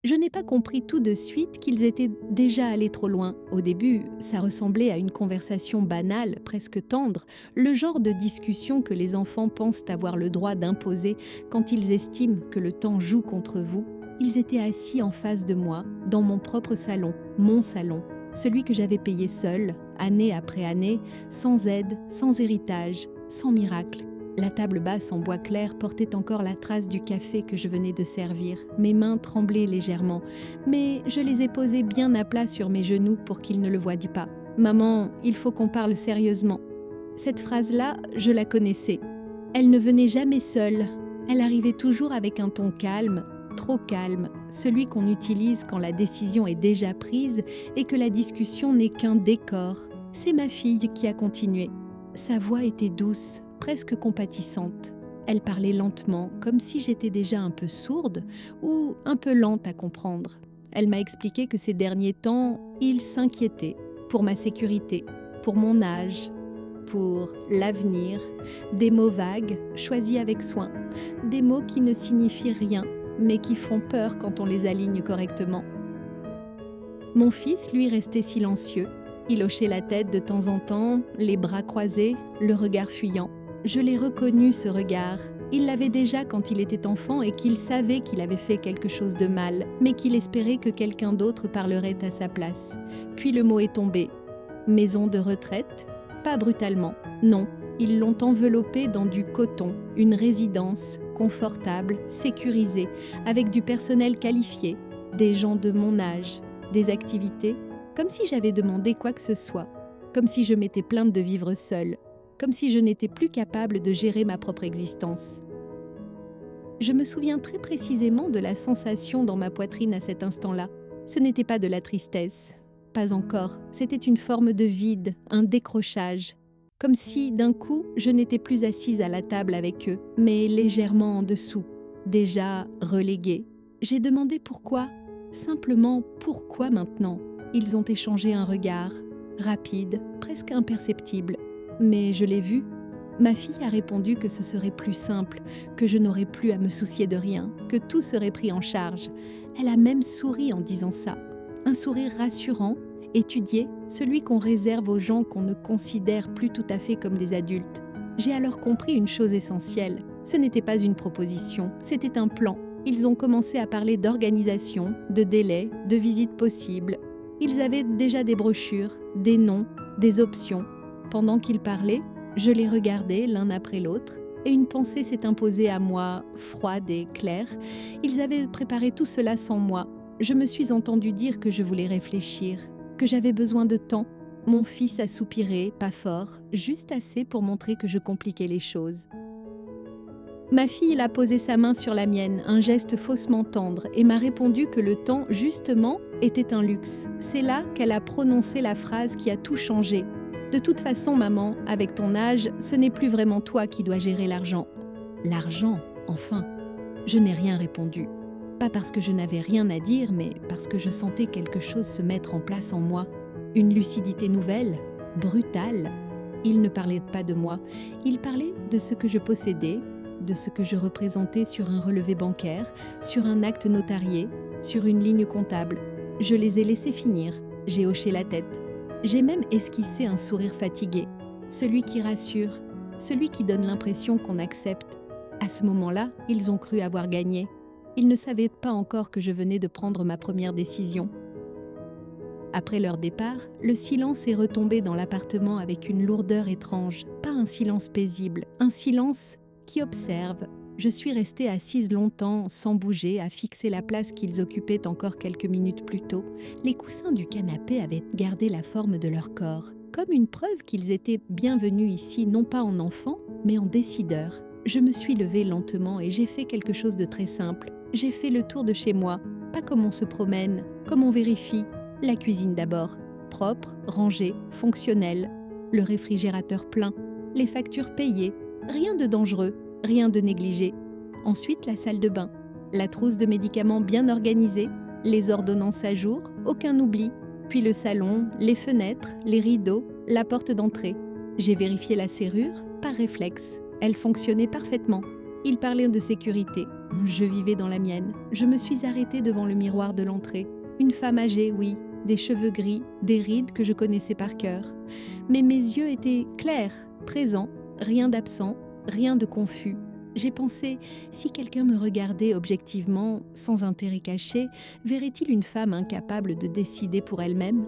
Je n'ai pas compris tout de suite qu'ils étaient déjà allés trop loin. Au début, ça ressemblait à une conversation banale, presque tendre, le genre de discussion que les enfants pensent avoir le droit d'imposer quand ils estiment que le temps joue contre vous. Ils étaient assis en face de moi, dans mon propre salon, mon salon, celui que j'avais payé seul, année après année, sans aide, sans héritage, sans miracle. La table basse en bois clair portait encore la trace du café que je venais de servir. Mes mains tremblaient légèrement, mais je les ai posées bien à plat sur mes genoux pour qu'ils ne le voient pas. « Maman, il faut qu'on parle sérieusement. » Cette phrase-là, je la connaissais. Elle ne venait jamais seule. Elle arrivait toujours avec un ton calme, trop calme, celui qu'on utilise quand la décision est déjà prise et que la discussion n'est qu'un décor. C'est ma fille qui a continué. Sa voix était douce, presque compatissante. Elle parlait lentement, comme si j'étais déjà un peu sourde ou un peu lente à comprendre. Elle m'a expliqué que ces derniers temps, il s'inquiétait pour ma sécurité, pour mon âge, pour l'avenir, des mots vagues, choisis avec soin, des mots qui ne signifient rien, mais qui font peur quand on les aligne correctement. Mon fils, lui, restait silencieux. Il hochait la tête de temps en temps, les bras croisés, le regard fuyant. Je l'ai reconnu, ce regard. Il l'avait déjà quand il était enfant et qu'il savait qu'il avait fait quelque chose de mal, mais qu'il espérait que quelqu'un d'autre parlerait à sa place. Puis le mot est tombé. Maison de retraite? Pas brutalement, non. Ils l'ont enveloppé dans du coton, une résidence, confortable, sécurisée, avec du personnel qualifié, des gens de mon âge, des activités, comme si j'avais demandé quoi que ce soit, comme si je m'étais plainte de vivre seule, comme si je n'étais plus capable de gérer ma propre existence. Je me souviens très précisément de la sensation dans ma poitrine à cet instant-là. Ce n'était pas de la tristesse, pas encore, c'était une forme de vide, un décrochage. Comme si, d'un coup, je n'étais plus assise à la table avec eux, mais légèrement en dessous, déjà reléguée. J'ai demandé pourquoi, simplement pourquoi maintenant. Ils ont échangé un regard, rapide, presque imperceptible. Mais je l'ai vu. Ma fille a répondu que ce serait plus simple, que je n'aurais plus à me soucier de rien, que tout serait pris en charge. Elle a même souri en disant ça. Un sourire rassurant, étudié, celui qu'on réserve aux gens qu'on ne considère plus tout à fait comme des adultes. J'ai alors compris une chose essentielle. Ce n'était pas une proposition, c'était un plan. Ils ont commencé à parler d'organisation, de délais, de visites possibles. Ils avaient déjà des brochures, des noms, des options. Pendant qu'ils parlaient, je les regardais l'un après l'autre et une pensée s'est imposée à moi, froide et claire. Ils avaient préparé tout cela sans moi. Je me suis entendue dire que je voulais réfléchir, que j'avais besoin de temps. Mon fils a soupiré, pas fort, juste assez pour montrer que je compliquais les choses. Ma fille a posé sa main sur la mienne, un geste faussement tendre, et m'a répondu que le temps, justement, était un luxe. C'est là qu'elle a prononcé la phrase qui a tout changé. « De toute façon, maman, avec ton âge, ce n'est plus vraiment toi qui dois gérer l'argent. » L'argent, enfin. Je n'ai rien répondu. Pas parce que je n'avais rien à dire, mais parce que je sentais quelque chose se mettre en place en moi. Une lucidité nouvelle, brutale. Il ne parlait pas de moi, il parlait de ce que je possédais, de ce que je représentais sur un relevé bancaire, sur un acte notarié, sur une ligne comptable. Je les ai laissés finir, j'ai hoché la tête. J'ai même esquissé un sourire fatigué, celui qui rassure, celui qui donne l'impression qu'on accepte. À ce moment-là, ils ont cru avoir gagné. Ils ne savaient pas encore que je venais de prendre ma première décision. Après leur départ, le silence est retombé dans l'appartement avec une lourdeur étrange. Pas un silence paisible, un silence qui observe. Je suis restée assise longtemps, sans bouger, à fixer la place qu'ils occupaient encore quelques minutes plus tôt. Les coussins du canapé avaient gardé la forme de leur corps, comme une preuve qu'ils étaient bienvenus ici, non pas en enfants, mais en décideurs. Je me suis levée lentement et j'ai fait quelque chose de très simple. J'ai fait le tour de chez moi, pas comme on se promène, comme on vérifie. La cuisine d'abord, propre, rangée, fonctionnelle. Le réfrigérateur plein, les factures payées, rien de dangereux. Rien de négligé. Ensuite, la salle de bain. La trousse de médicaments bien organisée, les ordonnances à jour, aucun oubli. Puis le salon, les fenêtres, les rideaux, la porte d'entrée. J'ai vérifié la serrure, par réflexe. Elle fonctionnait parfaitement. Il parlait de sécurité. Je vivais dans la mienne. Je me suis arrêtée devant le miroir de l'entrée. Une femme âgée, oui, des cheveux gris, des rides que je connaissais par cœur. Mais mes yeux étaient clairs, présents, rien d'absent, rien de confus. J'ai pensé, si quelqu'un me regardait objectivement, sans intérêt caché, verrait-il une femme incapable de décider pour elle-même ?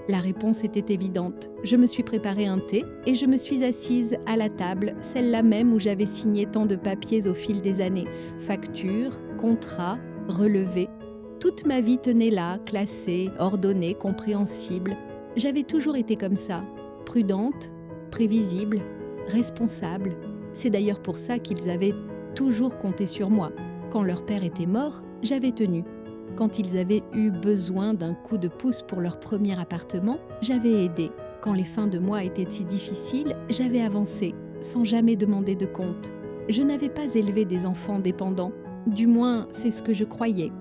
La réponse était évidente. Je me suis préparé un thé et je me suis assise à la table, celle-là même où j'avais signé tant de papiers au fil des années. Factures, contrats, relevés. Toute ma vie tenait là, classée, ordonnée, compréhensible. J'avais toujours été comme ça, prudente, prévisible, responsable. C'est d'ailleurs pour ça qu'ils avaient toujours compté sur moi. Quand leur père était mort, j'avais tenu. Quand ils avaient eu besoin d'un coup de pouce pour leur premier appartement, j'avais aidé. Quand les fins de mois étaient si difficiles, j'avais avancé, sans jamais demander de compte. Je n'avais pas élevé des enfants dépendants. Du moins, c'est ce que je croyais.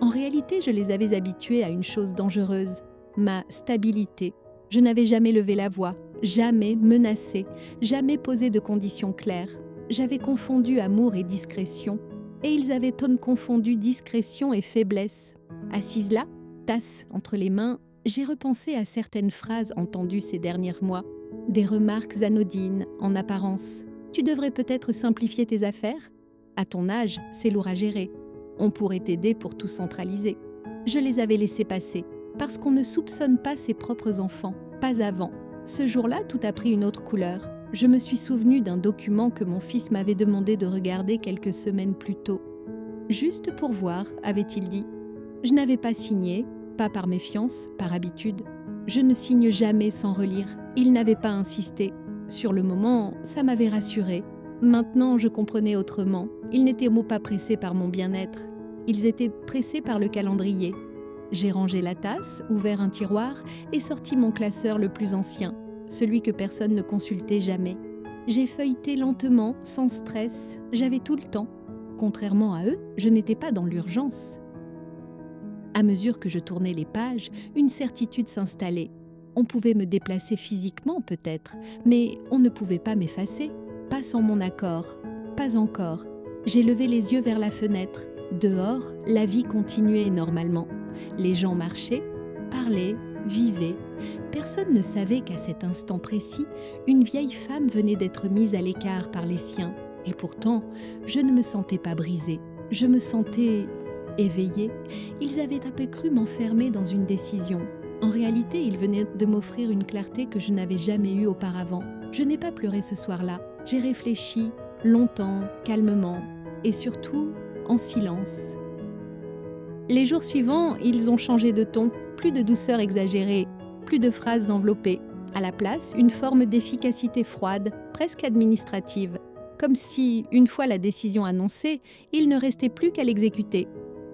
En réalité, je les avais habitués à une chose dangereuse, ma stabilité. Je n'avais jamais levé la voix, jamais menacé, jamais posé de conditions claires. J'avais confondu amour et discrétion. Et ils avaient confondu discrétion et faiblesse. Assise là, tasse entre les mains, j'ai repensé à certaines phrases entendues ces derniers mois, des remarques anodines en apparence. Tu devrais peut-être simplifier tes affaires ? À ton âge, c'est lourd à gérer. On pourrait t'aider pour tout centraliser. Je les avais laissés passer, parce qu'on ne soupçonne pas ses propres enfants, pas avant. Ce jour-là, tout a pris une autre couleur. Je me suis souvenu d'un document que mon fils m'avait demandé de regarder quelques semaines plus tôt. Juste pour voir, avait-il dit. Je n'avais pas signé, pas par méfiance, par habitude. Je ne signe jamais sans relire. Il n'avait pas insisté. Sur le moment, ça m'avait rassurée. Maintenant, je comprenais autrement. Ils n'étaient pas pressés par mon bien-être. Ils étaient pressés par le calendrier. J'ai rangé la tasse, ouvert un tiroir et sorti mon classeur le plus ancien. Celui que personne ne consultait jamais. J'ai feuilleté lentement, sans stress, j'avais tout le temps. Contrairement à eux, je n'étais pas dans l'urgence. À mesure que je tournais les pages, une certitude s'installait. On pouvait me déplacer physiquement peut-être, mais on ne pouvait pas m'effacer. Pas sans mon accord, pas encore. J'ai levé les yeux vers la fenêtre. Dehors, la vie continuait normalement. Les gens marchaient, parlaient, vivaient. Personne ne savait qu'à cet instant précis, une vieille femme venait d'être mise à l'écart par les siens. Et pourtant, je ne me sentais pas brisée. Je me sentais éveillée. Ils avaient un peu cru m'enfermer dans une décision. En réalité, ils venaient de m'offrir une clarté que je n'avais jamais eue auparavant. Je n'ai pas pleuré ce soir-là. J'ai réfléchi, longtemps, calmement, et surtout, en silence. Les jours suivants, ils ont changé de ton. Plus de douceur exagérée, plus de phrases enveloppées. À la place, une forme d'efficacité froide, presque administrative. Comme si, une fois la décision annoncée, il ne restait plus qu'à l'exécuter.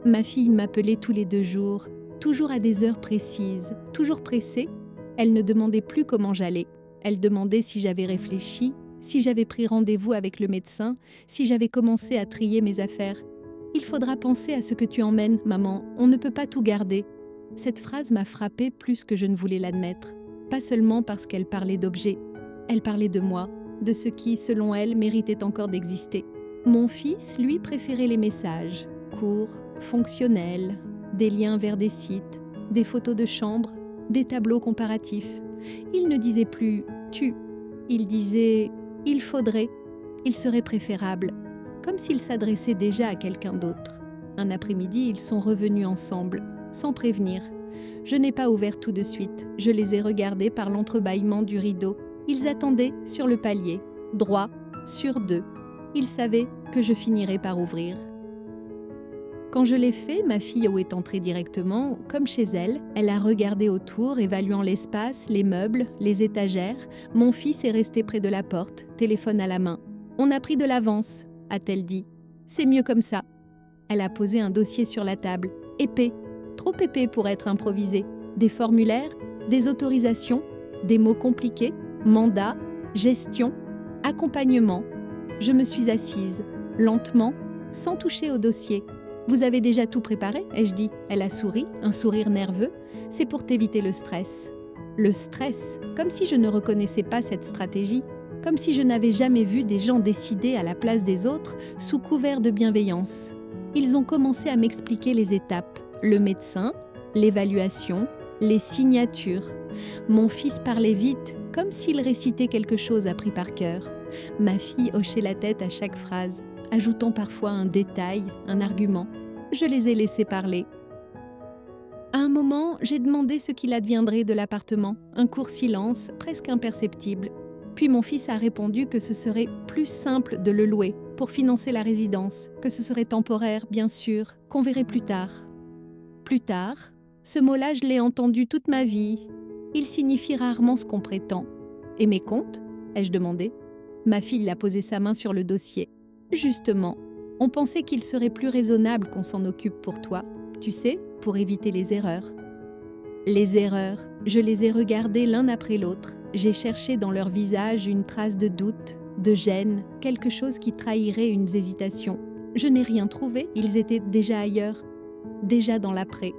Ma fille m'appelait tous les 2 jours, toujours à des heures précises, toujours pressée. Elle ne demandait plus comment j'allais. Elle demandait si j'avais réfléchi, si j'avais pris rendez-vous avec le médecin, si j'avais commencé à trier mes affaires. « Il faudra penser à ce que tu emmènes, maman, on ne peut pas tout garder. » Cette phrase m'a frappée plus que je ne voulais l'admettre. Pas seulement parce qu'elle parlait d'objets, elle parlait de moi, de ce qui, selon elle, méritait encore d'exister. Mon fils, lui, préférait les messages, courts, fonctionnels, des liens vers des sites, des photos de chambre, des tableaux comparatifs. Il ne disait plus « tu », il disait « il faudrait », il serait préférable, comme s'il s'adressait déjà à quelqu'un d'autre. Un après-midi, ils sont revenus ensemble, sans prévenir. Je n'ai pas ouvert tout de suite, je les ai regardés par l'entrebâillement du rideau. Ils attendaient sur le palier, droit, sur 2. Ils savaient que je finirais par ouvrir. Quand je l'ai fait, ma fille est entrée directement, comme chez elle. Elle a regardé autour, évaluant l'espace, les meubles, les étagères. Mon fils est resté près de la porte, téléphone à la main. « On a pris de l'avance », a-t-elle dit. « C'est mieux comme ça. » Elle a posé un dossier sur la table, épais, trop épais pour être improvisé. Des formulaires, des autorisations, des mots compliqués, mandat, gestion, accompagnement. Je me suis assise, lentement, sans toucher au dossier. « Vous avez déjà tout préparé ?» ai-je dit. Elle a souri, un sourire nerveux. « C'est pour t'éviter le stress. » Le stress, comme si je ne reconnaissais pas cette stratégie, comme si je n'avais jamais vu des gens décider à la place des autres sous couvert de bienveillance. Ils ont commencé à m'expliquer les étapes, le médecin, l'évaluation, les signatures. Mon fils parlait vite, comme s'il récitait quelque chose appris par cœur. Ma fille hochait la tête à chaque phrase, ajoutant parfois un détail, un argument. Je les ai laissés parler. À un moment, j'ai demandé ce qu'il adviendrait de l'appartement, un court silence, presque imperceptible. Puis mon fils a répondu que ce serait plus simple de le louer pour financer la résidence, que ce serait temporaire, bien sûr, qu'on verrait plus tard. Plus tard, ce mot-là, je l'ai entendu toute ma vie. Il signifie rarement ce qu'on prétend. Et mes comptes ? Ai-je demandé. Ma fille a posé sa main sur le dossier. Justement, on pensait qu'il serait plus raisonnable qu'on s'en occupe pour toi, tu sais, pour éviter les erreurs. Les erreurs, je les ai regardées l'un après l'autre. J'ai cherché dans leur visage une trace de doute, de gêne, quelque chose qui trahirait une hésitation. Je n'ai rien trouvé, ils étaient déjà ailleurs, déjà dans l'après.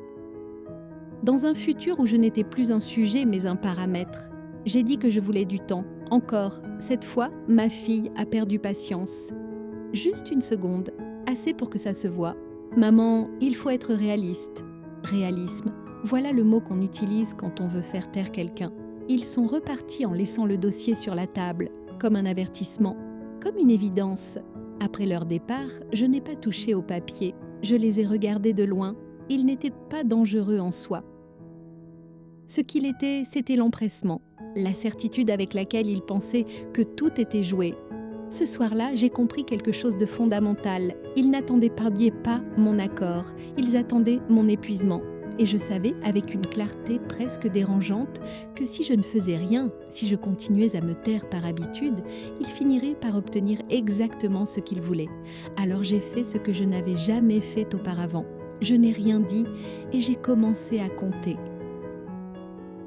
Dans un futur où je n'étais plus un sujet mais un paramètre, j'ai dit que je voulais du temps. Encore, cette fois, ma fille a perdu patience. Juste une seconde, assez pour que ça se voie. Maman, il faut être réaliste. Réalisme, voilà le mot qu'on utilise quand on veut faire taire quelqu'un. Ils sont repartis en laissant le dossier sur la table, comme un avertissement, comme une évidence. Après leur départ, je n'ai pas touché au papier. Je les ai regardés de loin. Ils n'étaient pas dangereux en soi. Ce qu'il était, c'était l'empressement, la certitude avec laquelle ils pensaient que tout était joué. Ce soir-là, j'ai compris quelque chose de fondamental. Ils n'attendaient pas mon accord, ils attendaient mon épuisement. Et je savais, avec une clarté presque dérangeante, que si je ne faisais rien, si je continuais à me taire par habitude, ils finiraient par obtenir exactement ce qu'ils voulaient. Alors j'ai fait ce que je n'avais jamais fait auparavant. Je n'ai rien dit et j'ai commencé à compter.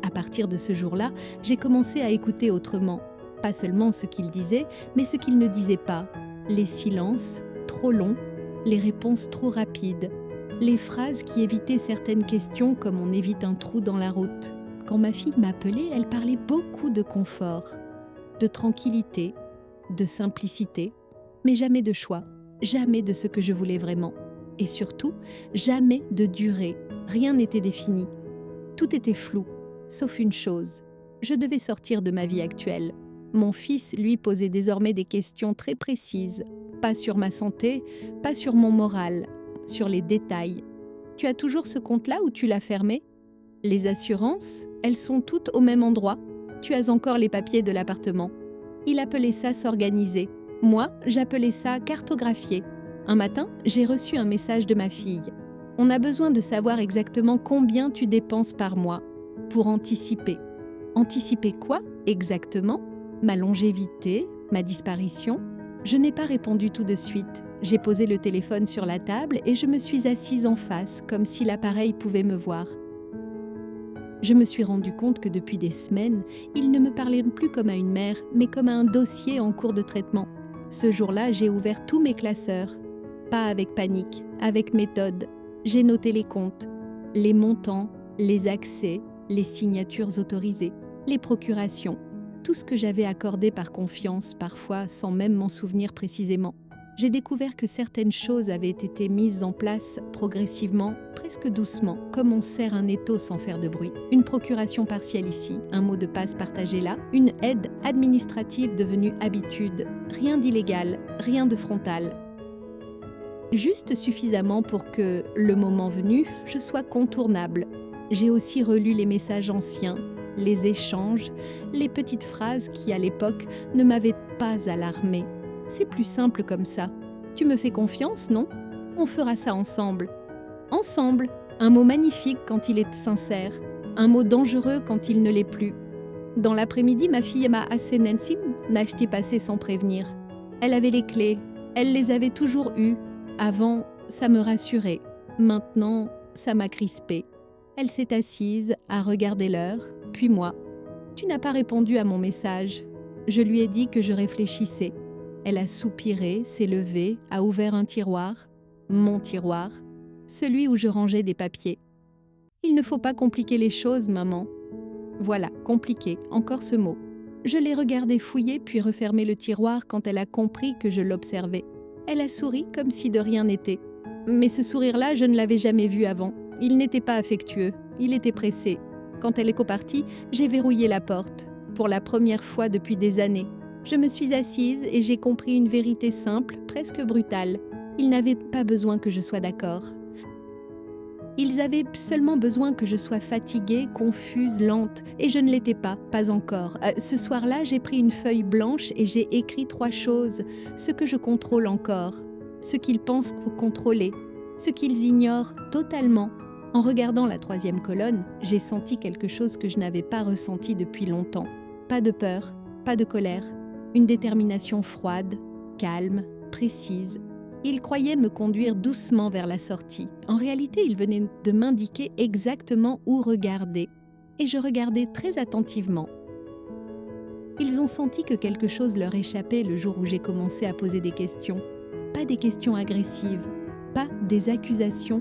À partir de ce jour-là, j'ai commencé à écouter autrement. Pas seulement ce qu'ils disaient, mais ce qu'ils ne disaient pas. Les silences, trop longs, les réponses trop rapides. Les phrases qui évitaient certaines questions comme on évite un trou dans la route. Quand ma fille m'appelait, elle parlait beaucoup de confort, de tranquillité, de simplicité, mais jamais de choix, jamais de ce que je voulais vraiment. Et surtout, jamais de durée. Rien n'était défini. Tout était flou, sauf une chose. Je devais sortir de ma vie actuelle. Mon fils, lui, posait désormais des questions très précises. Pas sur ma santé, pas sur mon moral, sur les détails. Tu as toujours ce compte-là ou tu l'as fermé ? Les assurances, elles sont toutes au même endroit. Tu as encore les papiers de l'appartement. Il appelait ça s'organiser. Moi, j'appelais ça cartographier. Un matin, j'ai reçu un message de ma fille. On a besoin de savoir exactement combien tu dépenses par mois pour anticiper. Anticiper quoi exactement ? Ma longévité, ma disparition ? Je n'ai pas répondu tout de suite. J'ai posé le téléphone sur la table et je me suis assise en face, comme si l'appareil pouvait me voir. Je me suis rendu compte que depuis des semaines, il ne me parlait plus comme à une mère, mais comme à un dossier en cours de traitement. Ce jour-là, j'ai ouvert tous mes classeurs. Pas avec panique, avec méthode. J'ai noté les comptes, les montants, les accès, les signatures autorisées, les procurations. Tout ce que j'avais accordé par confiance, parfois sans même m'en souvenir précisément. J'ai découvert que certaines choses avaient été mises en place progressivement, presque doucement, comme on serre un étau sans faire de bruit. Une procuration partielle ici, un mot de passe partagé là, une aide administrative devenue habitude. Rien d'illégal, rien de frontal. Juste suffisamment pour que, le moment venu, je sois contournable. J'ai aussi relu les messages anciens, les échanges, les petites phrases qui, à l'époque, ne m'avaient pas alarmée. C'est plus simple comme ça. Tu me fais confiance, non ? On fera ça ensemble. Ensemble, un mot magnifique quand il est sincère, un mot dangereux quand il ne l'est plus. Dans l'après-midi, ma fille m'a assez Nancy n'a acheté passer sans prévenir. Elle avait les clés, elle les avait toujours eues. Avant, ça me rassurait. Maintenant, ça m'a crispée. Elle s'est assise, a regardé l'heure, puis moi. Tu n'as pas répondu à mon message. Je lui ai dit que je réfléchissais. Elle a soupiré, s'est levée, a ouvert un tiroir, mon tiroir, celui où je rangeais des papiers. Il ne faut pas compliquer les choses, maman. Voilà, compliquer, encore ce mot. Je l'ai regardée fouiller puis refermer le tiroir quand elle a compris que je l'observais. Elle a souri comme si de rien n'était. Mais ce sourire-là, je ne l'avais jamais vu avant. Il n'était pas affectueux, il était pressé. Quand elle est copartie, j'ai verrouillé la porte. Pour la première fois depuis des années. Je me suis assise et j'ai compris une vérité simple, presque brutale. Ils n'avaient pas besoin que je sois d'accord. Ils avaient seulement besoin que je sois fatiguée, confuse, lente, et je ne l'étais pas encore. Ce soir-là, j'ai pris une feuille blanche et j'ai écrit 3 choses, ce que je contrôle encore, ce qu'ils pensent contrôler, ce qu'ils ignorent totalement. En regardant la 3e colonne, j'ai senti quelque chose que je n'avais pas ressenti depuis longtemps. Pas de peur, pas de colère, une détermination froide, calme, précise. Il croyait me conduire doucement vers la sortie. En réalité, il venait de m'indiquer exactement où regarder, et je regardais très attentivement. Ils ont senti que quelque chose leur échappait le jour où j'ai commencé à poser des questions. Pas des questions agressives, pas des accusations,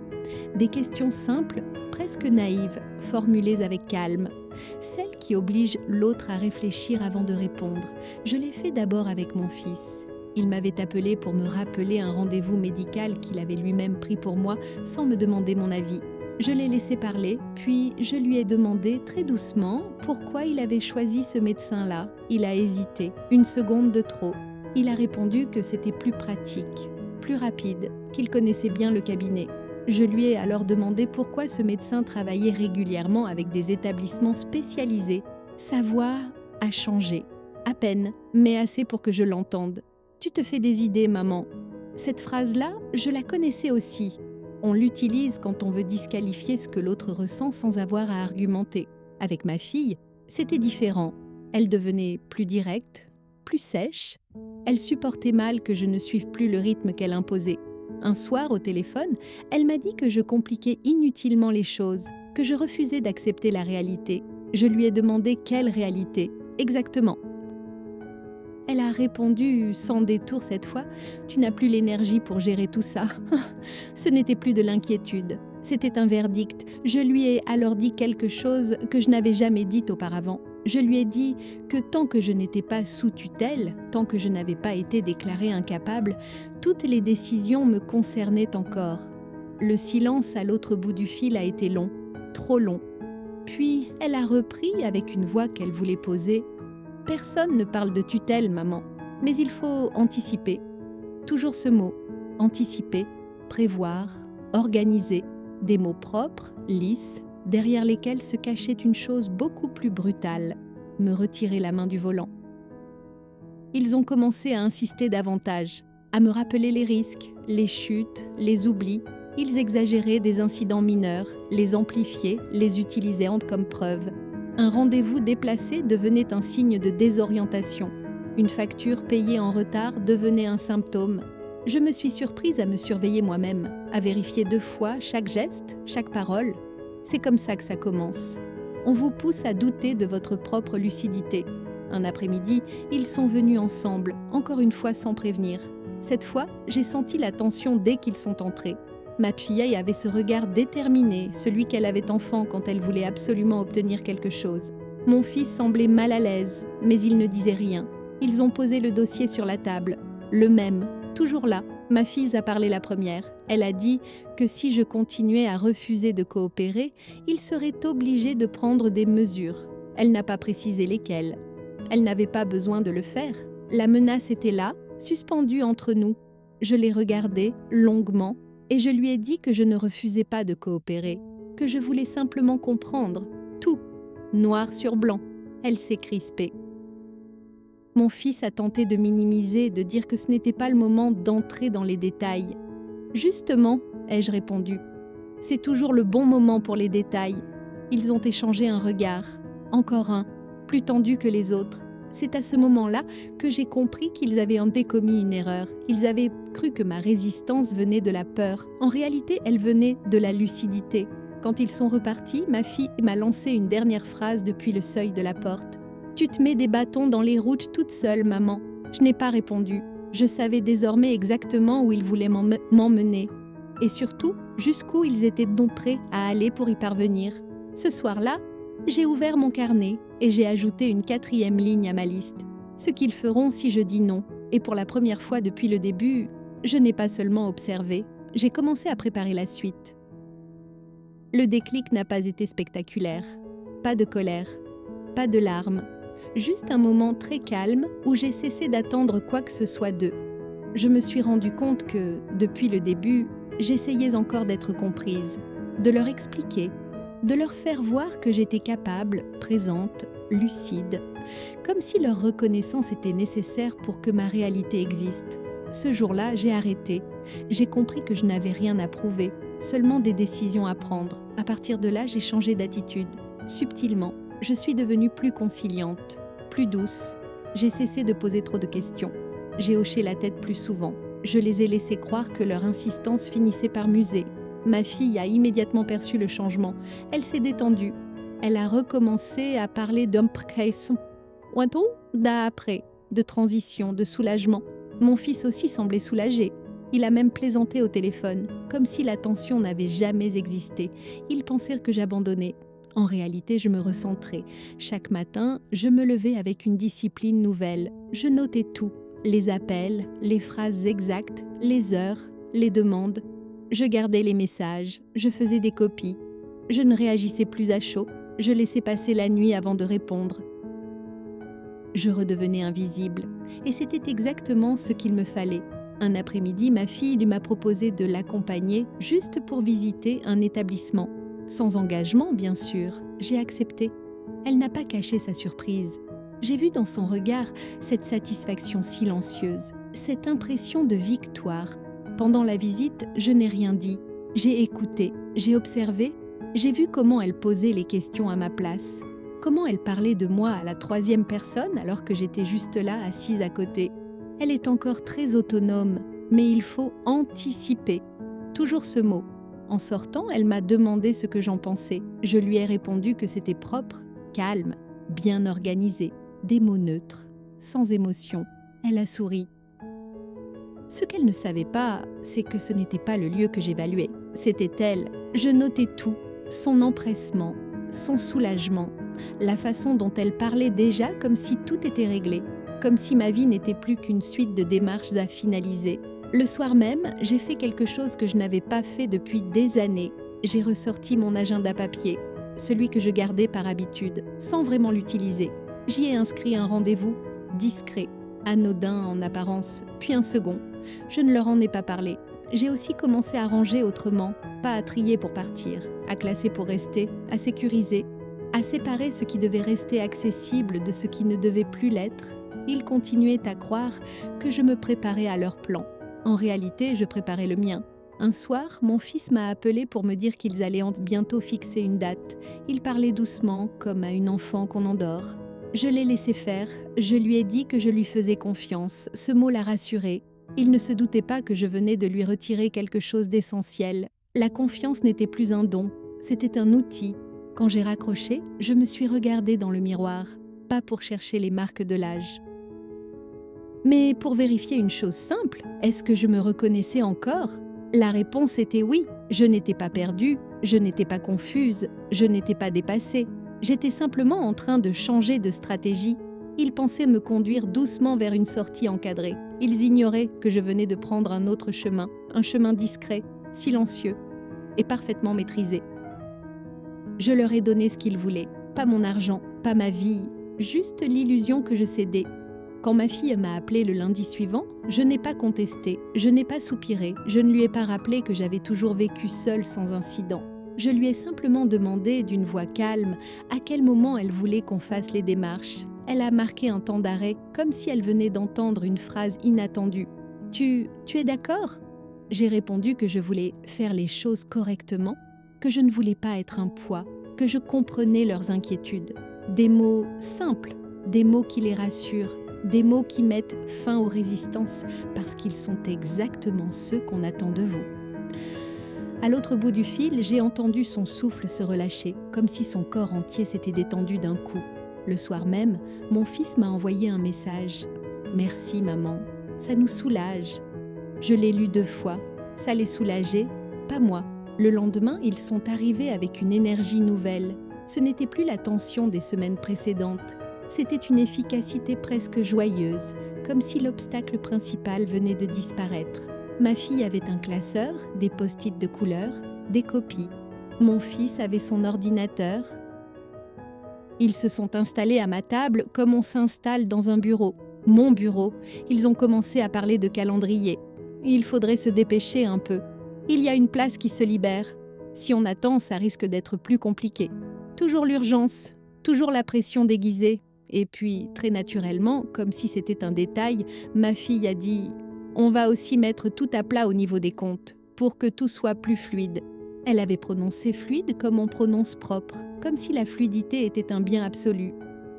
des questions simples, presque naïves, formulées avec calme. Celles qui obligent l'autre à réfléchir avant de répondre. Je l'ai fait d'abord avec mon fils. Il m'avait appelé pour me rappeler un rendez-vous médical qu'il avait lui-même pris pour moi sans me demander mon avis. Je l'ai laissé parler, puis je lui ai demandé très doucement pourquoi il avait choisi ce médecin-là. Il a hésité, 1 seconde de trop. Il a répondu que c'était plus pratique, plus rapide, qu'il connaissait bien le cabinet. Je lui ai alors demandé pourquoi ce médecin travaillait régulièrement avec des établissements spécialisés. Sa voix a changé, à peine, mais assez pour que je l'entende. « Tu te fais des idées, maman ». Cette phrase-là, je la connaissais aussi. On l'utilise quand on veut disqualifier ce que l'autre ressent sans avoir à argumenter. Avec ma fille, c'était différent. Elle devenait plus directe, plus sèche. Elle supportait mal que je ne suive plus le rythme qu'elle imposait. Un soir, au téléphone, elle m'a dit que je compliquais inutilement les choses, que je refusais d'accepter la réalité. Je lui ai demandé quelle réalité, exactement. Elle a répondu sans détour cette fois, « Tu n'as plus l'énergie pour gérer tout ça. » Ce n'était plus de l'inquiétude, c'était un verdict. Je lui ai alors dit quelque chose que je n'avais jamais dit auparavant. Je lui ai dit que tant que je n'étais pas sous tutelle, tant que je n'avais pas été déclarée incapable, toutes les décisions me concernaient encore. Le silence à l'autre bout du fil a été long, trop long. Puis elle a repris avec une voix qu'elle voulait poser. « Personne ne parle de tutelle, maman, mais il faut anticiper. » Toujours ce mot, anticiper, prévoir, organiser. Des mots propres, lisses, derrière lesquels se cachait une chose beaucoup plus brutale, me retirer la main du volant. Ils ont commencé à insister davantage, à me rappeler les risques, les chutes, les oublis. Ils exagéraient des incidents mineurs, les amplifiaient, les utilisaient comme preuve. Un rendez-vous déplacé devenait un signe de désorientation. Une facture payée en retard devenait un symptôme. Je me suis surprise à me surveiller moi-même, à vérifier 2 fois chaque geste, chaque parole. C'est comme ça que ça commence. On vous pousse à douter de votre propre lucidité. Un après-midi, ils sont venus ensemble, encore une fois sans prévenir. Cette fois, j'ai senti la tension dès qu'ils sont entrés. Ma filleule avait ce regard déterminé, celui qu'elle avait enfant quand elle voulait absolument obtenir quelque chose. Mon fils semblait mal à l'aise, mais il ne disait rien. Ils ont posé le dossier sur la table, le même, toujours là. Ma fille a parlé la première. Elle a dit que si je continuais à refuser de coopérer, il serait obligé de prendre des mesures. Elle n'a pas précisé lesquelles. Elle n'avait pas besoin de le faire. La menace était là, suspendue entre nous. Je l'ai regardée longuement et je lui ai dit que je ne refusais pas de coopérer, que je voulais simplement comprendre, tout, noir sur blanc. Elle s'est crispée. Mon fils a tenté de minimiser, de dire que ce n'était pas le moment d'entrer dans les détails. « Justement, » ai-je répondu, « c'est toujours le bon moment pour les détails. » Ils ont échangé un regard, encore un, plus tendu que les autres. C'est à ce moment-là que j'ai compris qu'ils avaient commis une erreur. Ils avaient cru que ma résistance venait de la peur. En réalité, elle venait de la lucidité. Quand ils sont repartis, ma fille m'a lancé une dernière phrase depuis le seuil de la porte. « Tu te mets des bâtons dans les roues toute seule, maman. » Je n'ai pas répondu. Je savais désormais exactement où ils voulaient m'emmener. Et surtout, jusqu'où ils étaient donc prêts à aller pour y parvenir. Ce soir-là, J'ai ouvert mon carnet et j'ai ajouté une 4e ligne à ma liste. Ce qu'ils feront si je dis non. Et pour la première fois depuis le début, je n'ai pas seulement observé, j'ai commencé à préparer la suite. Le déclic n'a pas été spectaculaire. Pas de colère, pas de larmes. Juste un moment très calme où j'ai cessé d'attendre quoi que ce soit d'eux. Je me suis rendu compte que, depuis le début, j'essayais encore d'être comprise, de leur expliquer, de leur faire voir que j'étais capable, présente, lucide, comme si leur reconnaissance était nécessaire pour que ma réalité existe. Ce jour-là, j'ai arrêté. J'ai compris que je n'avais rien à prouver, seulement des décisions à prendre. À partir de là, j'ai changé d'attitude. Subtilement, je suis devenue plus conciliante, plus douce. J'ai cessé de poser trop de questions. J'ai hoché la tête plus souvent. Je les ai laissés croire que leur insistance finissait par m'user. Ma fille a immédiatement perçu le changement. Elle s'est détendue. Elle a recommencé à parler d'imprecation, ou un ton d'après, de transition, de soulagement. Mon fils aussi semblait soulagé. Il a même plaisanté au téléphone, comme si la tension n'avait jamais existé. Ils pensèrent que j'abandonnais. En réalité, je me recentrais. Chaque matin, je me levais avec une discipline nouvelle. Je notais tout. Les appels, les phrases exactes, les heures, les demandes. Je gardais les messages, je faisais des copies. Je ne réagissais plus à chaud, je laissais passer la nuit avant de répondre. Je redevenais invisible, et c'était exactement ce qu'il me fallait. Un après-midi, ma fille lui m'a proposé de l'accompagner juste pour visiter un établissement. Sans engagement, bien sûr, j'ai accepté. Elle n'a pas caché sa surprise. J'ai vu dans son regard cette satisfaction silencieuse, cette impression de victoire. Pendant la visite, je n'ai rien dit. J'ai écouté, j'ai observé, j'ai vu comment elle posait les questions à ma place, comment elle parlait de moi à la 3e personne alors que j'étais juste là, assise à côté. Elle est encore très autonome, mais il faut anticiper. Toujours ce mot. En sortant, elle m'a demandé ce que j'en pensais. Je lui ai répondu que c'était propre, calme, bien organisé. Des mots neutres, sans émotion. Elle a souri. Ce qu'elle ne savait pas, c'est que ce n'était pas le lieu que j'évaluais. C'était elle. Je notais tout, son empressement, son soulagement, la façon dont elle parlait déjà comme si tout était réglé, comme si ma vie n'était plus qu'une suite de démarches à finaliser. Le soir même, j'ai fait quelque chose que je n'avais pas fait depuis des années. J'ai ressorti mon agenda papier, celui que je gardais par habitude, sans vraiment l'utiliser. J'y ai inscrit un rendez-vous discret, anodin en apparence, puis un second. Je ne leur en ai pas parlé. J'ai aussi commencé à ranger autrement, pas à trier pour partir, à classer pour rester, à sécuriser, à séparer ce qui devait rester accessible de ce qui ne devait plus l'être. Ils continuaient à croire que je me préparais à leur plan. En réalité, je préparais le mien. Un soir, mon fils m'a appelé pour me dire qu'ils allaient bientôt fixer une date. Il parlait doucement, comme à une enfant qu'on endort. Je l'ai laissé faire, je lui ai dit que je lui faisais confiance. Ce mot l'a rassuré. Il ne se doutait pas que je venais de lui retirer quelque chose d'essentiel. La confiance n'était plus un don, c'était un outil. Quand j'ai raccroché, je me suis regardée dans le miroir, pas pour chercher les marques de l'âge. Mais pour vérifier une chose simple, est-ce que je me reconnaissais encore ? La réponse était oui. Je n'étais pas perdue, je n'étais pas confuse, je n'étais pas dépassée. J'étais simplement en train de changer de stratégie. Ils pensaient me conduire doucement vers une sortie encadrée. Ils ignoraient que je venais de prendre un autre chemin, un chemin discret, silencieux et parfaitement maîtrisé. Je leur ai donné ce qu'ils voulaient, pas mon argent, pas ma vie, juste l'illusion que je cédais. Quand ma fille m'a appelée le lundi suivant, je n'ai pas contesté, je n'ai pas soupiré, je ne lui ai pas rappelé que j'avais toujours vécu seule sans incident. Je lui ai simplement demandé d'une voix calme à quel moment elle voulait qu'on fasse les démarches. Elle a marqué un temps d'arrêt, comme si elle venait d'entendre une phrase inattendue. « Tu es d'accord ?» J'ai répondu que je voulais faire les choses correctement, que je ne voulais pas être un poids, que je comprenais leurs inquiétudes. Des mots simples, des mots qui les rassurent, des mots qui mettent fin aux résistances parce qu'ils sont exactement ceux qu'on attend de vous. À l'autre bout du fil, j'ai entendu son souffle se relâcher, comme si son corps entier s'était détendu d'un coup. Le soir même, mon fils m'a envoyé un message. « Merci maman, ça nous soulage. » Je l'ai lu 2 fois. Ça les soulageait, pas moi. Le lendemain, ils sont arrivés avec une énergie nouvelle. Ce n'était plus la tension des semaines précédentes. C'était une efficacité presque joyeuse, comme si l'obstacle principal venait de disparaître. Ma fille avait un classeur, des post-it de couleur, des copies. Mon fils avait son ordinateur. Ils se sont installés à ma table comme on s'installe dans un bureau. Mon bureau. Ils ont commencé à parler de calendrier. Il faudrait se dépêcher un peu. Il y a une place qui se libère. Si on attend, ça risque d'être plus compliqué. Toujours l'urgence, toujours la pression déguisée. Et puis, très naturellement, comme si c'était un détail, ma fille a dit « On va aussi mettre tout à plat au niveau des comptes, pour que tout soit plus fluide. » Elle avait prononcé fluide comme on prononce propre, comme si la fluidité était un bien absolu.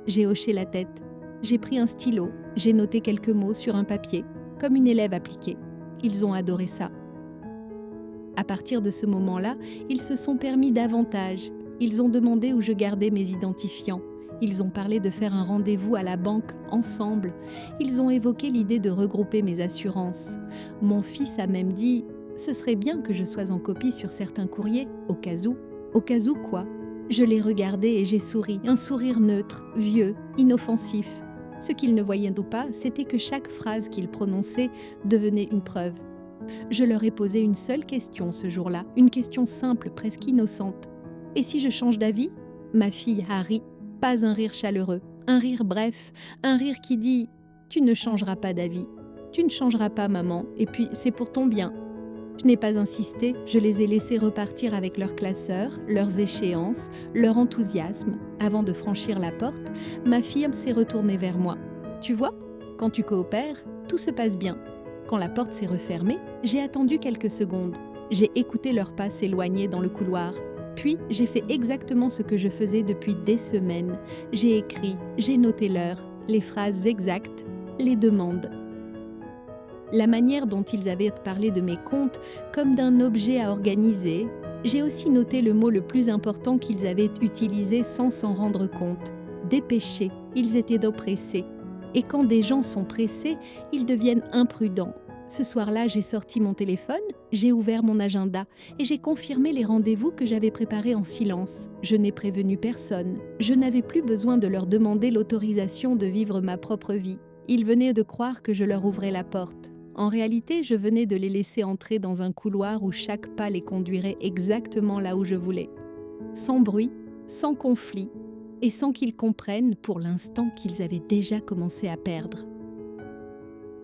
J'ai hoché la tête. J'ai pris un stylo, j'ai noté quelques mots sur un papier, comme une élève appliquée. Ils ont adoré ça. À partir de ce moment-là, ils se sont permis davantage. Ils ont demandé où je gardais mes identifiants. Ils ont parlé de faire un rendez-vous à la banque ensemble. Ils ont évoqué l'idée de regrouper mes assurances. Mon fils a même dit « Ce serait bien que je sois en copie sur certains courriers, au cas où. » Au cas où quoi ? Je l'ai regardé et j'ai souri, un sourire neutre, vieux, inoffensif. Ce qu'ils ne voyaient pas, c'était que chaque phrase qu'ils prononçaient devenait une preuve. Je leur ai posé une seule question ce jour-là, une question simple, presque innocente. « Et si je change d'avis ?» Ma fille a ri, pas un rire chaleureux, un rire bref, un rire qui dit « Tu ne changeras pas d'avis. Tu ne changeras pas, maman, et puis c'est pour ton bien. » Je n'ai pas insisté, je les ai laissés repartir avec leurs classeurs, leurs échéances, leur enthousiasme. Avant de franchir la porte, ma fille s'est retournée vers moi. « Tu vois, quand tu coopères, tout se passe bien. » Quand la porte s'est refermée, j'ai attendu quelques secondes. J'ai écouté leurs pas s'éloigner dans le couloir. Puis, j'ai fait exactement ce que je faisais depuis des semaines. J'ai écrit, j'ai noté l'heure, les phrases exactes, les demandes. La manière dont ils avaient parlé de mes comptes comme d'un objet à organiser. J'ai aussi noté le mot le plus important qu'ils avaient utilisé sans s'en rendre compte. Dépêcher, ils étaient oppressés. Et quand des gens sont pressés, ils deviennent imprudents. Ce soir-là, j'ai sorti mon téléphone, j'ai ouvert mon agenda et j'ai confirmé les rendez-vous que j'avais préparés en silence. Je n'ai prévenu personne. Je n'avais plus besoin de leur demander l'autorisation de vivre ma propre vie. Ils venaient de croire que je leur ouvrais la porte. En réalité, je venais de les laisser entrer dans un couloir où chaque pas les conduirait exactement là où je voulais. Sans bruit, sans conflit, et sans qu'ils comprennent pour l'instant qu'ils avaient déjà commencé à perdre.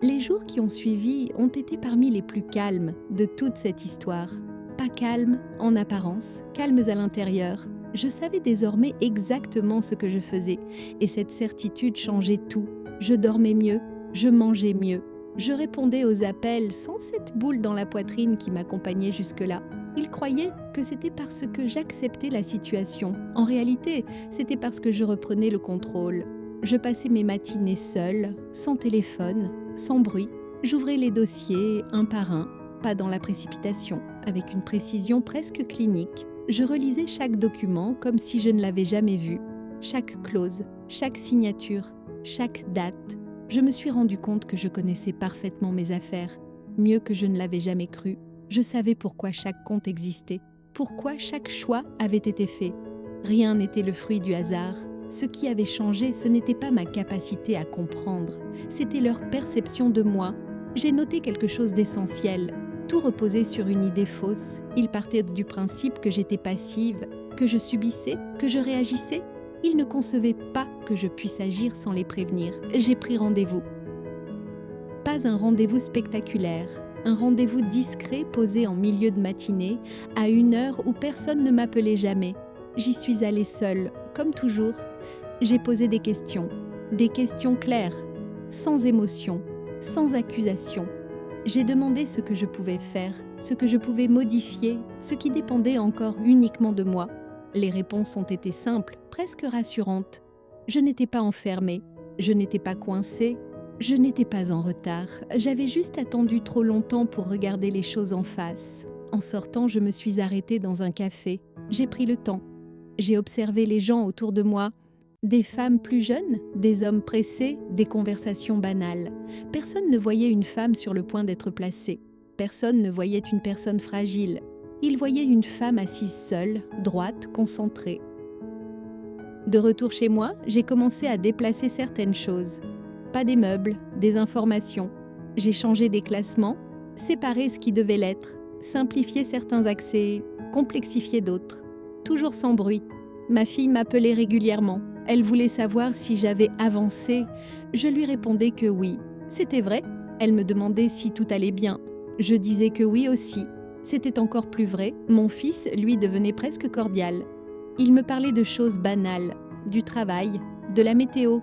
Les jours qui ont suivi ont été parmi les plus calmes de toute cette histoire. Pas calmes en apparence, calmes à l'intérieur. Je savais désormais exactement ce que je faisais, et cette certitude changeait tout. Je dormais mieux, je mangeais mieux. Je répondais aux appels sans cette boule dans la poitrine qui m'accompagnait jusque-là. Ils croyaient que c'était parce que j'acceptais la situation. En réalité, c'était parce que je reprenais le contrôle. Je passais mes matinées seule, sans téléphone, sans bruit. J'ouvrais les dossiers un par un, pas dans la précipitation, avec une précision presque clinique. Je relisais chaque document comme si je ne l'avais jamais vu. Chaque clause, chaque signature, chaque date. Je me suis rendu compte que je connaissais parfaitement mes affaires, mieux que je ne l'avais jamais cru. Je savais pourquoi chaque compte existait, pourquoi chaque choix avait été fait. Rien n'était le fruit du hasard. Ce qui avait changé, ce n'était pas ma capacité à comprendre, c'était leur perception de moi. J'ai noté quelque chose d'essentiel. Tout reposait sur une idée fausse. Ils partaient du principe que j'étais passive, que je subissais, que je réagissais. Ils ne concevaient pas que je puisse agir sans les prévenir. J'ai pris rendez-vous. Pas un rendez-vous spectaculaire, un rendez-vous discret posé en milieu de matinée, à une heure où personne ne m'appelait jamais. J'y suis allée seule, comme toujours. J'ai posé des questions claires, sans émotion, sans accusation. J'ai demandé ce que je pouvais faire, ce que je pouvais modifier, ce qui dépendait encore uniquement de moi. Les réponses ont été simples, presque rassurantes. Je n'étais pas enfermée, je n'étais pas coincée, je n'étais pas en retard. J'avais juste attendu trop longtemps pour regarder les choses en face. En sortant, je me suis arrêtée dans un café. J'ai pris le temps. J'ai observé les gens autour de moi. Des femmes plus jeunes, des hommes pressés, des conversations banales. Personne ne voyait une femme sur le point d'être placée. Personne ne voyait une personne fragile. Il voyait une femme assise seule, droite, concentrée. De retour chez moi, j'ai commencé à déplacer certaines choses. Pas des meubles, des informations. J'ai changé des classements, séparé ce qui devait l'être, simplifié certains accès, complexifié d'autres. Toujours sans bruit. Ma fille m'appelait régulièrement. Elle voulait savoir si j'avais avancé. Je lui répondais que oui. C'était vrai. Elle me demandait si tout allait bien. Je disais que oui aussi. C'était encore plus vrai. Mon fils, lui, devenait presque cordial. Il me parlait de choses banales, du travail, de la météo,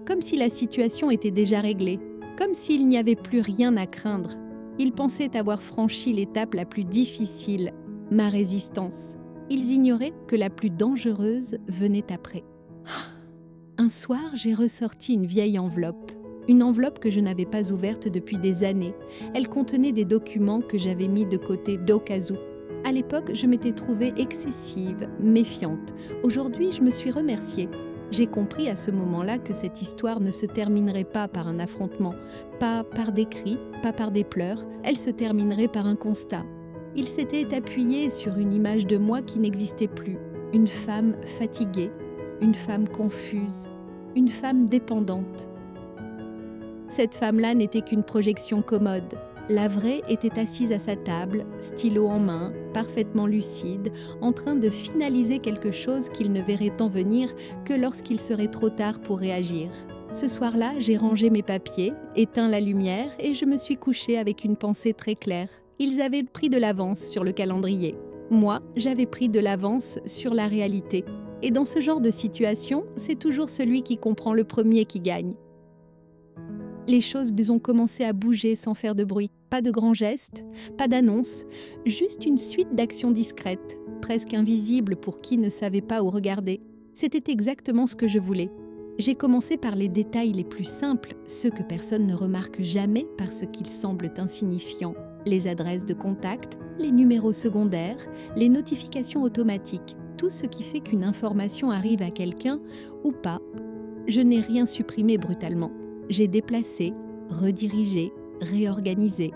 comme si la situation était déjà réglée, comme s'il n'y avait plus rien à craindre. Il pensait avoir franchi l'étape la plus difficile, ma résistance. Ils ignoraient que la plus dangereuse venait après. Un soir, j'ai ressorti une vieille enveloppe. Une enveloppe que je n'avais pas ouverte depuis des années. Elle contenait des documents que j'avais mis de côté d'au cas où. À l'époque, je m'étais trouvée excessive, méfiante. Aujourd'hui, je me suis remerciée. J'ai compris à ce moment-là que cette histoire ne se terminerait pas par un affrontement, pas par des cris, pas par des pleurs, elle se terminerait par un constat. Il s'était appuyé sur une image de moi qui n'existait plus, une femme fatiguée, une femme confuse, une femme dépendante. Cette femme-là n'était qu'une projection commode. La vraie était assise à sa table, stylo en main, parfaitement lucide, en train de finaliser quelque chose qu'il ne verrait en venir que lorsqu'il serait trop tard pour réagir. Ce soir-là, j'ai rangé mes papiers, éteint la lumière et je me suis couchée avec une pensée très claire. Ils avaient pris de l'avance sur le calendrier. Moi, j'avais pris de l'avance sur la réalité. Et dans ce genre de situation, c'est toujours celui qui comprend le premier qui gagne. Les choses ont commencé à bouger sans faire de bruit. Pas de grands gestes, pas d'annonces, juste une suite d'actions discrètes, presque invisibles pour qui ne savait pas où regarder. C'était exactement ce que je voulais. J'ai commencé par les détails les plus simples, ceux que personne ne remarque jamais parce qu'ils semblent insignifiants. Les adresses de contact, les numéros secondaires, les notifications automatiques, tout ce qui fait qu'une information arrive à quelqu'un ou pas. Je n'ai rien supprimé brutalement. J'ai déplacé, redirigé, réorganisé.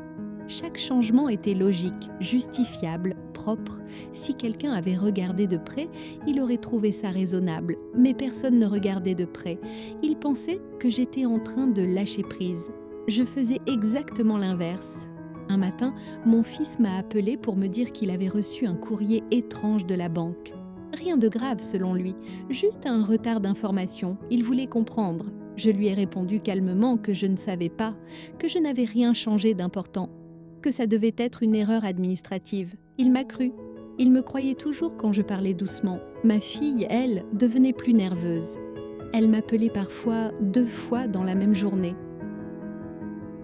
Chaque changement était logique, justifiable, propre. Si quelqu'un avait regardé de près, il aurait trouvé ça raisonnable. Mais personne ne regardait de près. Il pensait que j'étais en train de lâcher prise. Je faisais exactement l'inverse. Un matin, mon fils m'a appelé pour me dire qu'il avait reçu un courrier étrange de la banque. Rien de grave selon lui, juste un retard d'information. Il voulait comprendre. Je lui ai répondu calmement que je ne savais pas, que je n'avais rien changé d'important, que ça devait être une erreur administrative. Il m'a cru. Il me croyait toujours quand je parlais doucement. Ma fille, elle, devenait plus nerveuse. Elle m'appelait parfois 2 fois dans la même journée.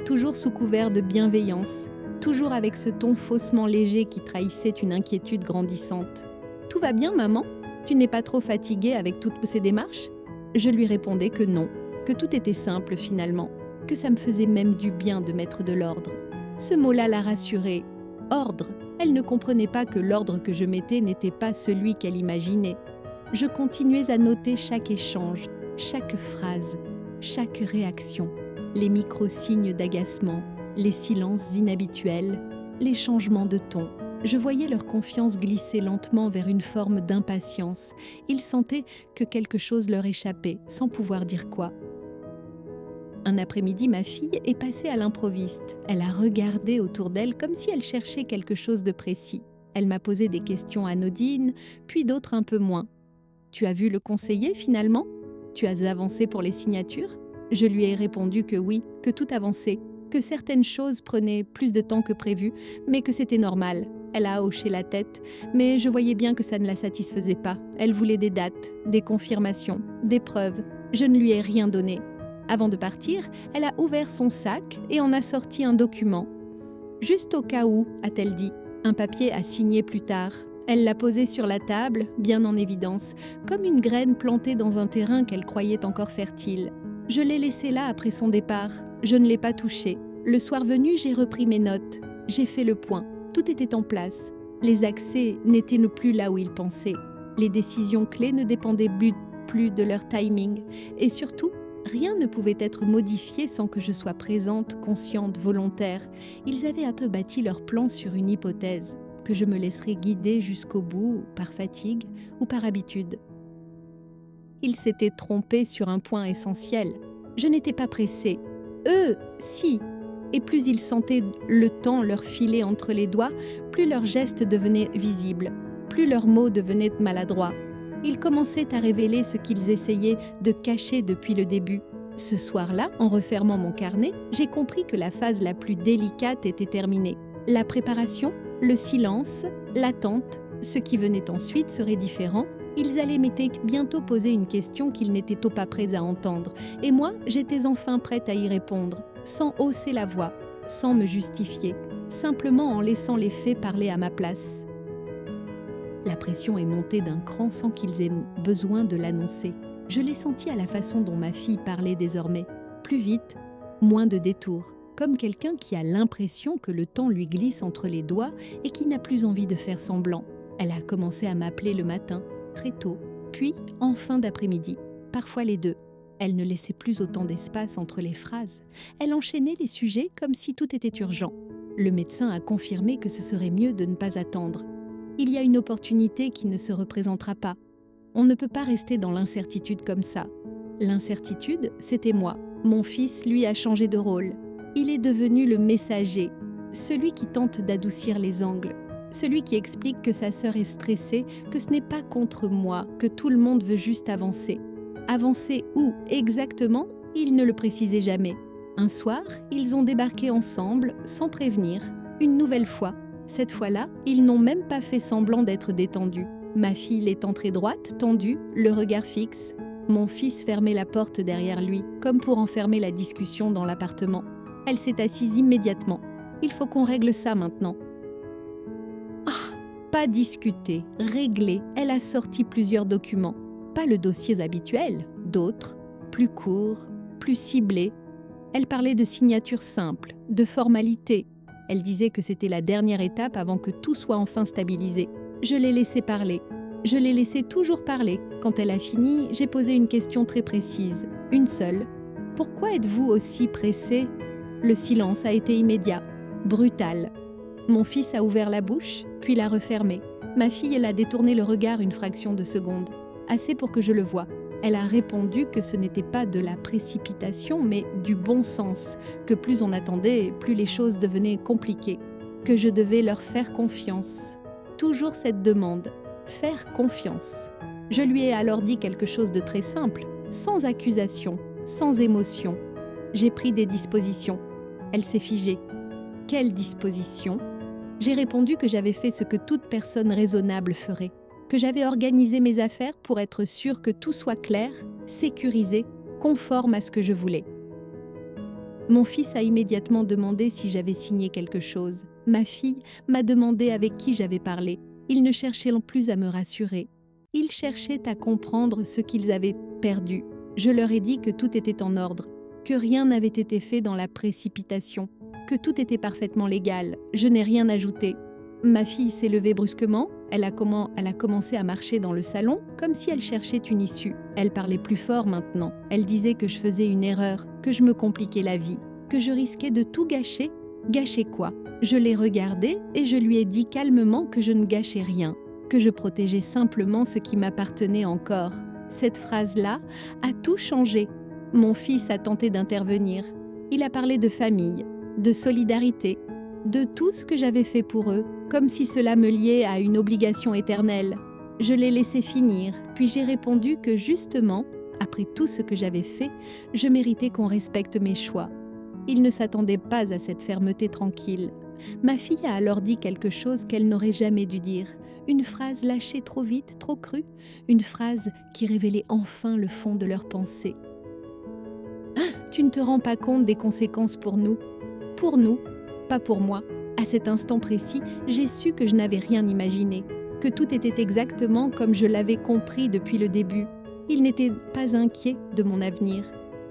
Toujours sous couvert de bienveillance, toujours avec ce ton faussement léger qui trahissait une inquiétude grandissante. « Tout va bien, maman ? Tu n'es pas trop fatiguée avec toutes ces démarches ?» Je lui répondais que non, que tout était simple finalement, que ça me faisait même du bien de mettre de l'ordre. Ce mot-là la rassurait. Ordre. Elle ne comprenait pas que l'ordre que je mettais n'était pas celui qu'elle imaginait. Je continuais à noter chaque échange, chaque phrase, chaque réaction, les micro-signes d'agacement, les silences inhabituels, les changements de ton. Je voyais leur confiance glisser lentement vers une forme d'impatience. Ils sentaient que quelque chose leur échappait, sans pouvoir dire quoi. Un après-midi, ma fille est passée à l'improviste. Elle a regardé autour d'elle comme si elle cherchait quelque chose de précis. Elle m'a posé des questions anodines, puis d'autres un peu moins. « Tu as vu le conseiller finalement ? Tu as avancé pour les signatures ?» Je lui ai répondu que oui, que tout avançait, que certaines choses prenaient plus de temps que prévu, mais que c'était normal. Elle a hoché la tête, mais je voyais bien que ça ne la satisfaisait pas. Elle voulait des dates, des confirmations, des preuves. Je ne lui ai rien donné. Avant de partir, elle a ouvert son sac et en a sorti un document. « Juste au cas où », a-t-elle dit, un papier à signer plus tard. Elle l'a posé sur la table, bien en évidence, comme une graine plantée dans un terrain qu'elle croyait encore fertile. Je l'ai laissé là après son départ. Je ne l'ai pas touché. Le soir venu, j'ai repris mes notes. J'ai fait le point. Tout était en place. Les accès n'étaient plus là où ils pensaient. Les décisions clés ne dépendaient plus de leur timing. Et surtout, rien ne pouvait être modifié sans que je sois présente, consciente, volontaire. Ils avaient bâti leur plan sur une hypothèse, que je me laisserais guider jusqu'au bout, par fatigue ou par habitude. Ils s'étaient trompés sur un point essentiel. Je n'étais pas pressée. Eux, si. Et plus ils sentaient le temps leur filer entre les doigts, plus leurs gestes devenaient visibles, plus leurs mots devenaient maladroits. Ils commençaient à révéler ce qu'ils essayaient de cacher depuis le début. Ce soir-là, en refermant mon carnet, j'ai compris que la phase la plus délicate était terminée. La préparation, le silence, l'attente, ce qui venait ensuite serait différent. Ils allaient m'étaient bientôt poser une question qu'ils n'étaient pas prêts à entendre. Et moi, j'étais enfin prête à y répondre, sans hausser la voix, sans me justifier, simplement en laissant les faits parler à ma place. La pression est montée d'un cran sans qu'ils aient besoin de l'annoncer. Je l'ai senti à la façon dont ma fille parlait désormais. Plus vite, moins de détours. Comme quelqu'un qui a l'impression que le temps lui glisse entre les doigts et qui n'a plus envie de faire semblant. Elle a commencé à m'appeler le matin, très tôt, puis en fin d'après-midi, parfois les deux. Elle ne laissait plus autant d'espace entre les phrases. Elle enchaînait les sujets comme si tout était urgent. Le médecin a confirmé que ce serait mieux de ne pas attendre. Il y a une opportunité qui ne se représentera pas. On ne peut pas rester dans l'incertitude comme ça. L'incertitude, c'était moi. Mon fils, lui, a changé de rôle. Il est devenu le messager, celui qui tente d'adoucir les angles, celui qui explique que sa sœur est stressée, que ce n'est pas contre moi, que tout le monde veut juste avancer. Avancer où exactement? Il ne le précisait jamais. Un soir, ils ont débarqué ensemble, sans prévenir, une nouvelle fois. Cette fois-là, ils n'ont même pas fait semblant d'être détendus. Ma fille est entrée droite, tendue, le regard fixe. Mon fils fermait la porte derrière lui, comme pour enfermer la discussion dans l'appartement. Elle s'est assise immédiatement. Il faut qu'on règle ça maintenant. Ah, pas discuter, régler. Elle a sorti plusieurs documents. Pas le dossier habituel, d'autres, plus courts, plus ciblés. Elle parlait de signatures simples, de formalités. Elle disait que c'était la dernière étape avant que tout soit enfin stabilisé. Je l'ai laissé parler. Je l'ai laissé toujours parler. Quand elle a fini, j'ai posé une question très précise, une seule. Pourquoi êtes-vous aussi pressé? Le silence a été immédiat, brutal. Mon fils a ouvert la bouche, puis l'a refermée. Ma fille, elle a détourné le regard une fraction de seconde, assez pour que je le voie. Elle a répondu que ce n'était pas de la précipitation, mais du bon sens, que plus on attendait, plus les choses devenaient compliquées, que je devais leur faire confiance. Toujours cette demande, faire confiance. Je lui ai alors dit quelque chose de très simple, sans accusation, sans émotion. J'ai pris des dispositions. Elle s'est figée. Quelles dispositions? J'ai répondu que j'avais fait ce que toute personne raisonnable ferait, que j'avais organisé mes affaires pour être sûre que tout soit clair, sécurisé, conforme à ce que je voulais. Mon fils a immédiatement demandé si j'avais signé quelque chose. Ma fille m'a demandé avec qui j'avais parlé. Ils ne cherchaient plus à me rassurer. Ils cherchaient à comprendre ce qu'ils avaient perdu. Je leur ai dit que tout était en ordre, que rien n'avait été fait dans la précipitation, que tout était parfaitement légal. Je n'ai rien ajouté. Ma fille s'est levée brusquement. Elle a commencé à marcher dans le salon comme si elle cherchait une issue. Elle parlait plus fort maintenant. Elle disait que je faisais une erreur, que je me compliquais la vie, que je risquais de tout gâcher. Gâcher quoi? Je l'ai regardée et je lui ai dit calmement que je ne gâchais rien, que je protégeais simplement ce qui m'appartenait encore. Cette phrase-là a tout changé. Mon fils a tenté d'intervenir. Il a parlé de famille, de solidarité, de tout ce que j'avais fait pour eux, comme si cela me liait à une obligation éternelle. Je l'ai laissé finir, puis j'ai répondu que justement, après tout ce que j'avais fait, je méritais qu'on respecte mes choix. Il ne s'attendait pas à cette fermeté tranquille. Ma fille a alors dit quelque chose qu'elle n'aurait jamais dû dire, une phrase lâchée trop vite, trop crue, une phrase qui révélait enfin le fond de leur pensée. « Tu ne te rends pas compte des conséquences pour nous, pas pour moi. » À cet instant précis, j'ai su que je n'avais rien imaginé, que tout était exactement comme je l'avais compris depuis le début. Ils n'étaient pas inquiets de mon avenir.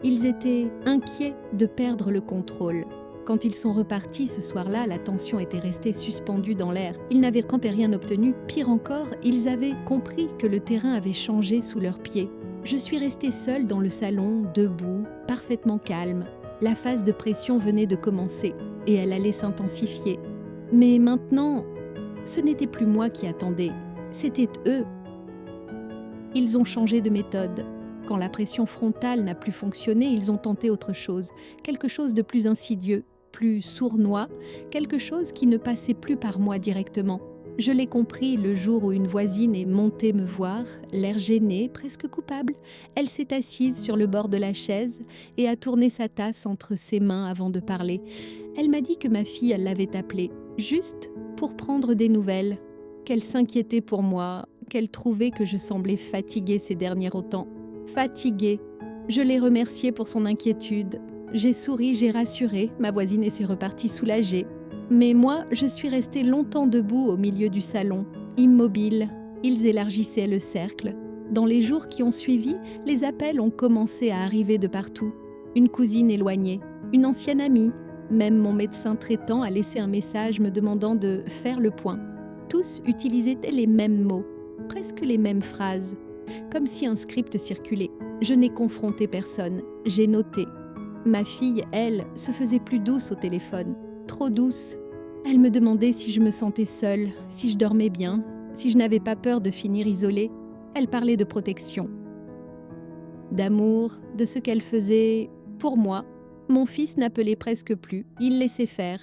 Ils étaient inquiets de perdre le contrôle. Quand ils sont repartis ce soir-là, la tension était restée suspendue dans l'air. Ils n'avaient rien obtenu. Pire encore, ils avaient compris que le terrain avait changé sous leurs pieds. Je suis restée seule dans le salon, debout, parfaitement calme. La phase de pression venait de commencer et elle allait s'intensifier. Mais maintenant, ce n'était plus moi qui attendais, c'était eux. Ils ont changé de méthode. Quand la pression frontale n'a plus fonctionné, ils ont tenté autre chose, quelque chose de plus insidieux, plus sournois, quelque chose qui ne passait plus par moi directement. Je l'ai compris le jour où une voisine est montée me voir, l'air gêné, presque coupable. Elle s'est assise sur le bord de la chaise et a tourné sa tasse entre ses mains avant de parler. Elle m'a dit que ma fille l'avait appelée, juste pour prendre des nouvelles, qu'elle s'inquiétait pour moi, qu'elle trouvait que je semblais fatiguée ces derniers temps. Fatiguée. Je l'ai remerciée pour son inquiétude. J'ai souri, j'ai rassuré, ma voisine s'est repartie soulagée. Mais moi, je suis restée longtemps debout au milieu du salon, immobile. Ils élargissaient le cercle. Dans les jours qui ont suivi, les appels ont commencé à arriver de partout. Une cousine éloignée, une ancienne amie, même mon médecin traitant a laissé un message me demandant de faire le point. Tous utilisaient les mêmes mots, presque les mêmes phrases, comme si un script circulait. Je n'ai confronté personne, j'ai noté. Ma fille, elle, se faisait plus douce au téléphone. Trop douce. Elle me demandait si je me sentais seule, si je dormais bien, si je n'avais pas peur de finir isolée. Elle parlait de protection, d'amour, de ce qu'elle faisait pour moi. Mon fils n'appelait presque plus, il laissait faire.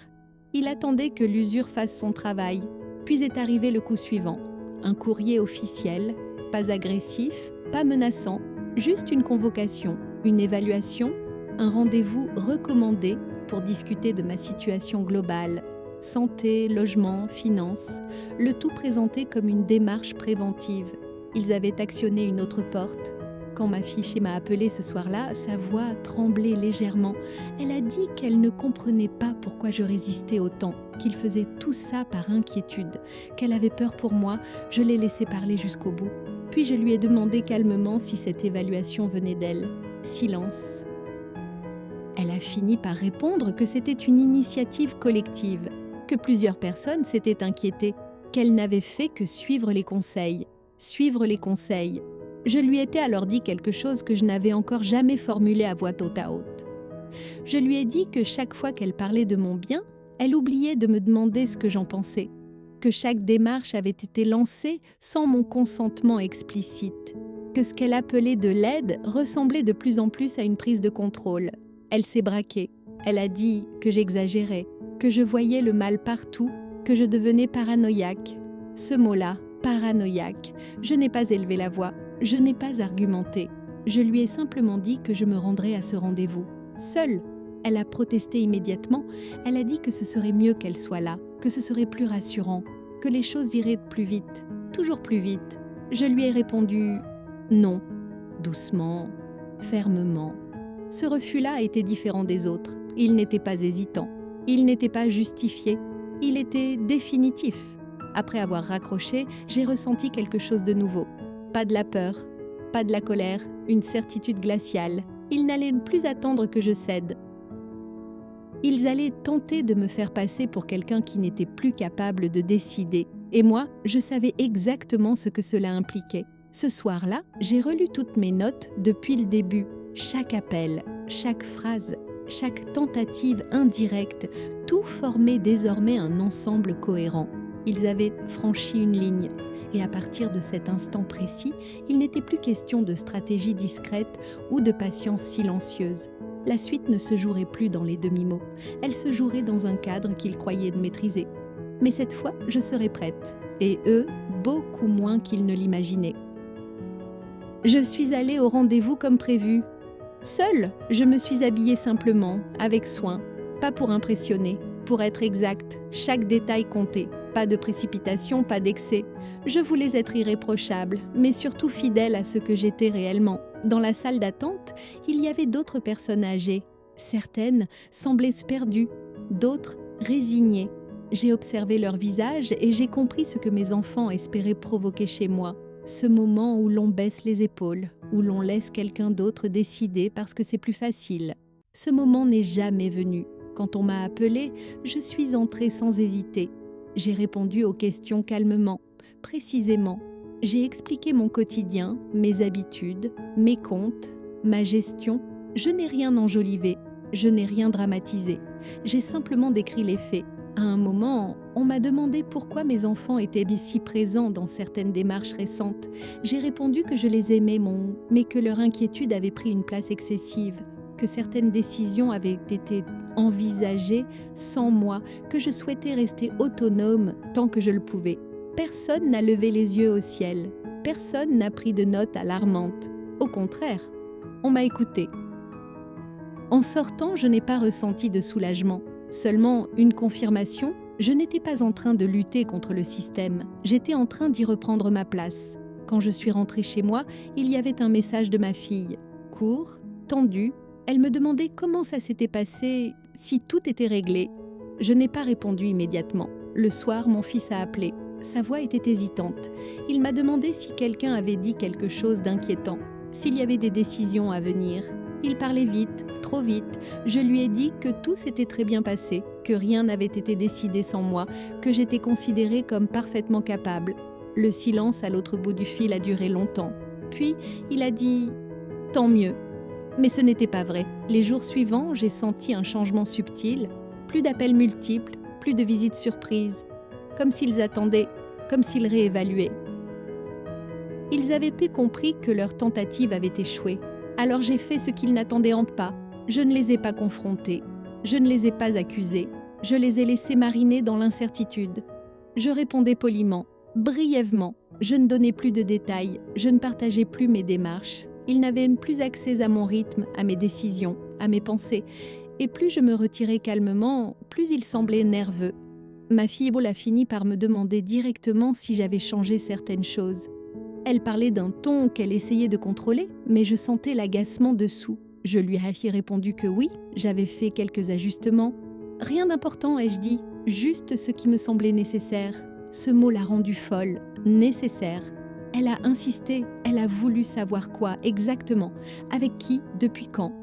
Il attendait que l'usure fasse son travail. Puis est arrivé le coup suivant. Un courrier officiel, pas agressif, pas menaçant, juste une convocation, une évaluation, un rendez-vous recommandé pour discuter de ma situation globale, santé, logement, finances, le tout présenté comme une démarche préventive. Ils avaient actionné une autre porte. Quand ma fiche m'a appelée ce soir-là, sa voix tremblait légèrement. Elle a dit qu'elle ne comprenait pas pourquoi je résistais autant, qu'il faisait tout ça par inquiétude, qu'elle avait peur pour moi. Je l'ai laissé parler jusqu'au bout. Puis je lui ai demandé calmement si cette évaluation venait d'elle. Silence. Elle a fini par répondre que c'était une initiative collective, que plusieurs personnes s'étaient inquiétées, qu'elle n'avait fait que suivre les conseils. Suivre les conseils. Je lui ai alors dit quelque chose que je n'avais encore jamais formulé à voix haute à haute. Je lui ai dit que chaque fois qu'elle parlait de mon bien, elle oubliait de me demander ce que j'en pensais, que chaque démarche avait été lancée sans mon consentement explicite, que ce qu'elle appelait de l'aide ressemblait de plus en plus à une prise de contrôle. Elle s'est braquée. Elle a dit que j'exagérais, que je voyais le mal partout, que je devenais paranoïaque. Ce mot-là, paranoïaque, je n'ai pas élevé la voix, je n'ai pas argumenté. Je lui ai simplement dit que je me rendrais à ce rendez-vous. Seule, elle a protesté immédiatement. Elle a dit que ce serait mieux qu'elle soit là, que ce serait plus rassurant, que les choses iraient plus vite, toujours plus vite. Je lui ai répondu non, doucement, fermement. Ce refus-là était différent des autres. Il n'était pas hésitant. Il n'était pas justifié. Il était définitif. Après avoir raccroché, j'ai ressenti quelque chose de nouveau. Pas de la peur, pas de la colère, une certitude glaciale. Ils n'allaient plus attendre que je cède. Ils allaient tenter de me faire passer pour quelqu'un qui n'était plus capable de décider. Et moi, je savais exactement ce que cela impliquait. Ce soir-là, j'ai relu toutes mes notes depuis le début. Chaque appel, chaque phrase, chaque tentative indirecte, tout formait désormais un ensemble cohérent. Ils avaient franchi une ligne. Et à partir de cet instant précis, il n'était plus question de stratégie discrète ou de patience silencieuse. La suite ne se jouerait plus dans les demi-mots. Elle se jouerait dans un cadre qu'ils croyaient de maîtriser. Mais cette fois, je serais prête. Et eux, beaucoup moins qu'ils ne l'imaginaient. Je suis allée au rendez-vous comme prévu. Seule, je me suis habillée simplement, avec soin, pas pour impressionner, pour être exacte, chaque détail comptait. Pas de précipitation, pas d'excès. Je voulais être irréprochable, mais surtout fidèle à ce que j'étais réellement. Dans la salle d'attente, il y avait d'autres personnes âgées. Certaines semblaient perdues, d'autres résignées. J'ai observé leur visage et j'ai compris ce que mes enfants espéraient provoquer chez moi. Ce moment où l'on baisse les épaules, où l'on laisse quelqu'un d'autre décider parce que c'est plus facile. Ce moment n'est jamais venu. Quand on m'a appelée, je suis entrée sans hésiter. J'ai répondu aux questions calmement, précisément. J'ai expliqué mon quotidien, mes habitudes, mes comptes, ma gestion. Je n'ai rien enjolivé, je n'ai rien dramatisé. J'ai simplement décrit les faits. À un moment, on m'a demandé pourquoi mes enfants étaient si présents dans certaines démarches récentes. J'ai répondu que je les aimais, mais que leur inquiétude avait pris une place excessive, que certaines décisions avaient été envisagées sans moi, que je souhaitais rester autonome tant que je le pouvais. Personne n'a levé les yeux au ciel. Personne n'a pris de notes alarmantes. Au contraire, on m'a écouté. En sortant, je n'ai pas ressenti de soulagement, seulement une confirmation. Je n'étais pas en train de lutter contre le système, j'étais en train d'y reprendre ma place. Quand je suis rentrée chez moi, il y avait un message de ma fille, court, tendu. Elle me demandait comment ça s'était passé, si tout était réglé. Je n'ai pas répondu immédiatement. Le soir, mon fils a appelé. Sa voix était hésitante. Il m'a demandé si quelqu'un avait dit quelque chose d'inquiétant, s'il y avait des décisions à venir. Il parlait vite, trop vite. Je lui ai dit que tout s'était très bien passé, que rien n'avait été décidé sans moi, que j'étais considérée comme parfaitement capable. Le silence à l'autre bout du fil a duré longtemps. Puis, il a dit « Tant mieux ». Mais ce n'était pas vrai. Les jours suivants, j'ai senti un changement subtil. Plus d'appels multiples, plus de visites surprises. Comme s'ils attendaient, comme s'ils réévaluaient. Ils avaient pu compris que leur tentative avait échoué. Alors j'ai fait ce qu'ils n'attendaient pas. Je ne les ai pas confrontés. Je ne les ai pas accusés. Je les ai laissés mariner dans l'incertitude. Je répondais poliment, brièvement. Je ne donnais plus de détails. Je ne partageais plus mes démarches. Ils n'avaient plus accès à mon rythme, à mes décisions, à mes pensées. Et plus je me retirais calmement, plus ils semblaient nerveux. Ma fille a fini par me demander directement si j'avais changé certaines choses. Elle parlait d'un ton qu'elle essayait de contrôler, mais je sentais l'agacement dessous. Je lui ai répondu que oui, j'avais fait quelques ajustements. Rien d'important, ai-je dit, juste ce qui me semblait nécessaire. Ce mot l'a rendue folle, nécessaire. Elle a insisté, elle a voulu savoir quoi exactement, avec qui, depuis quand.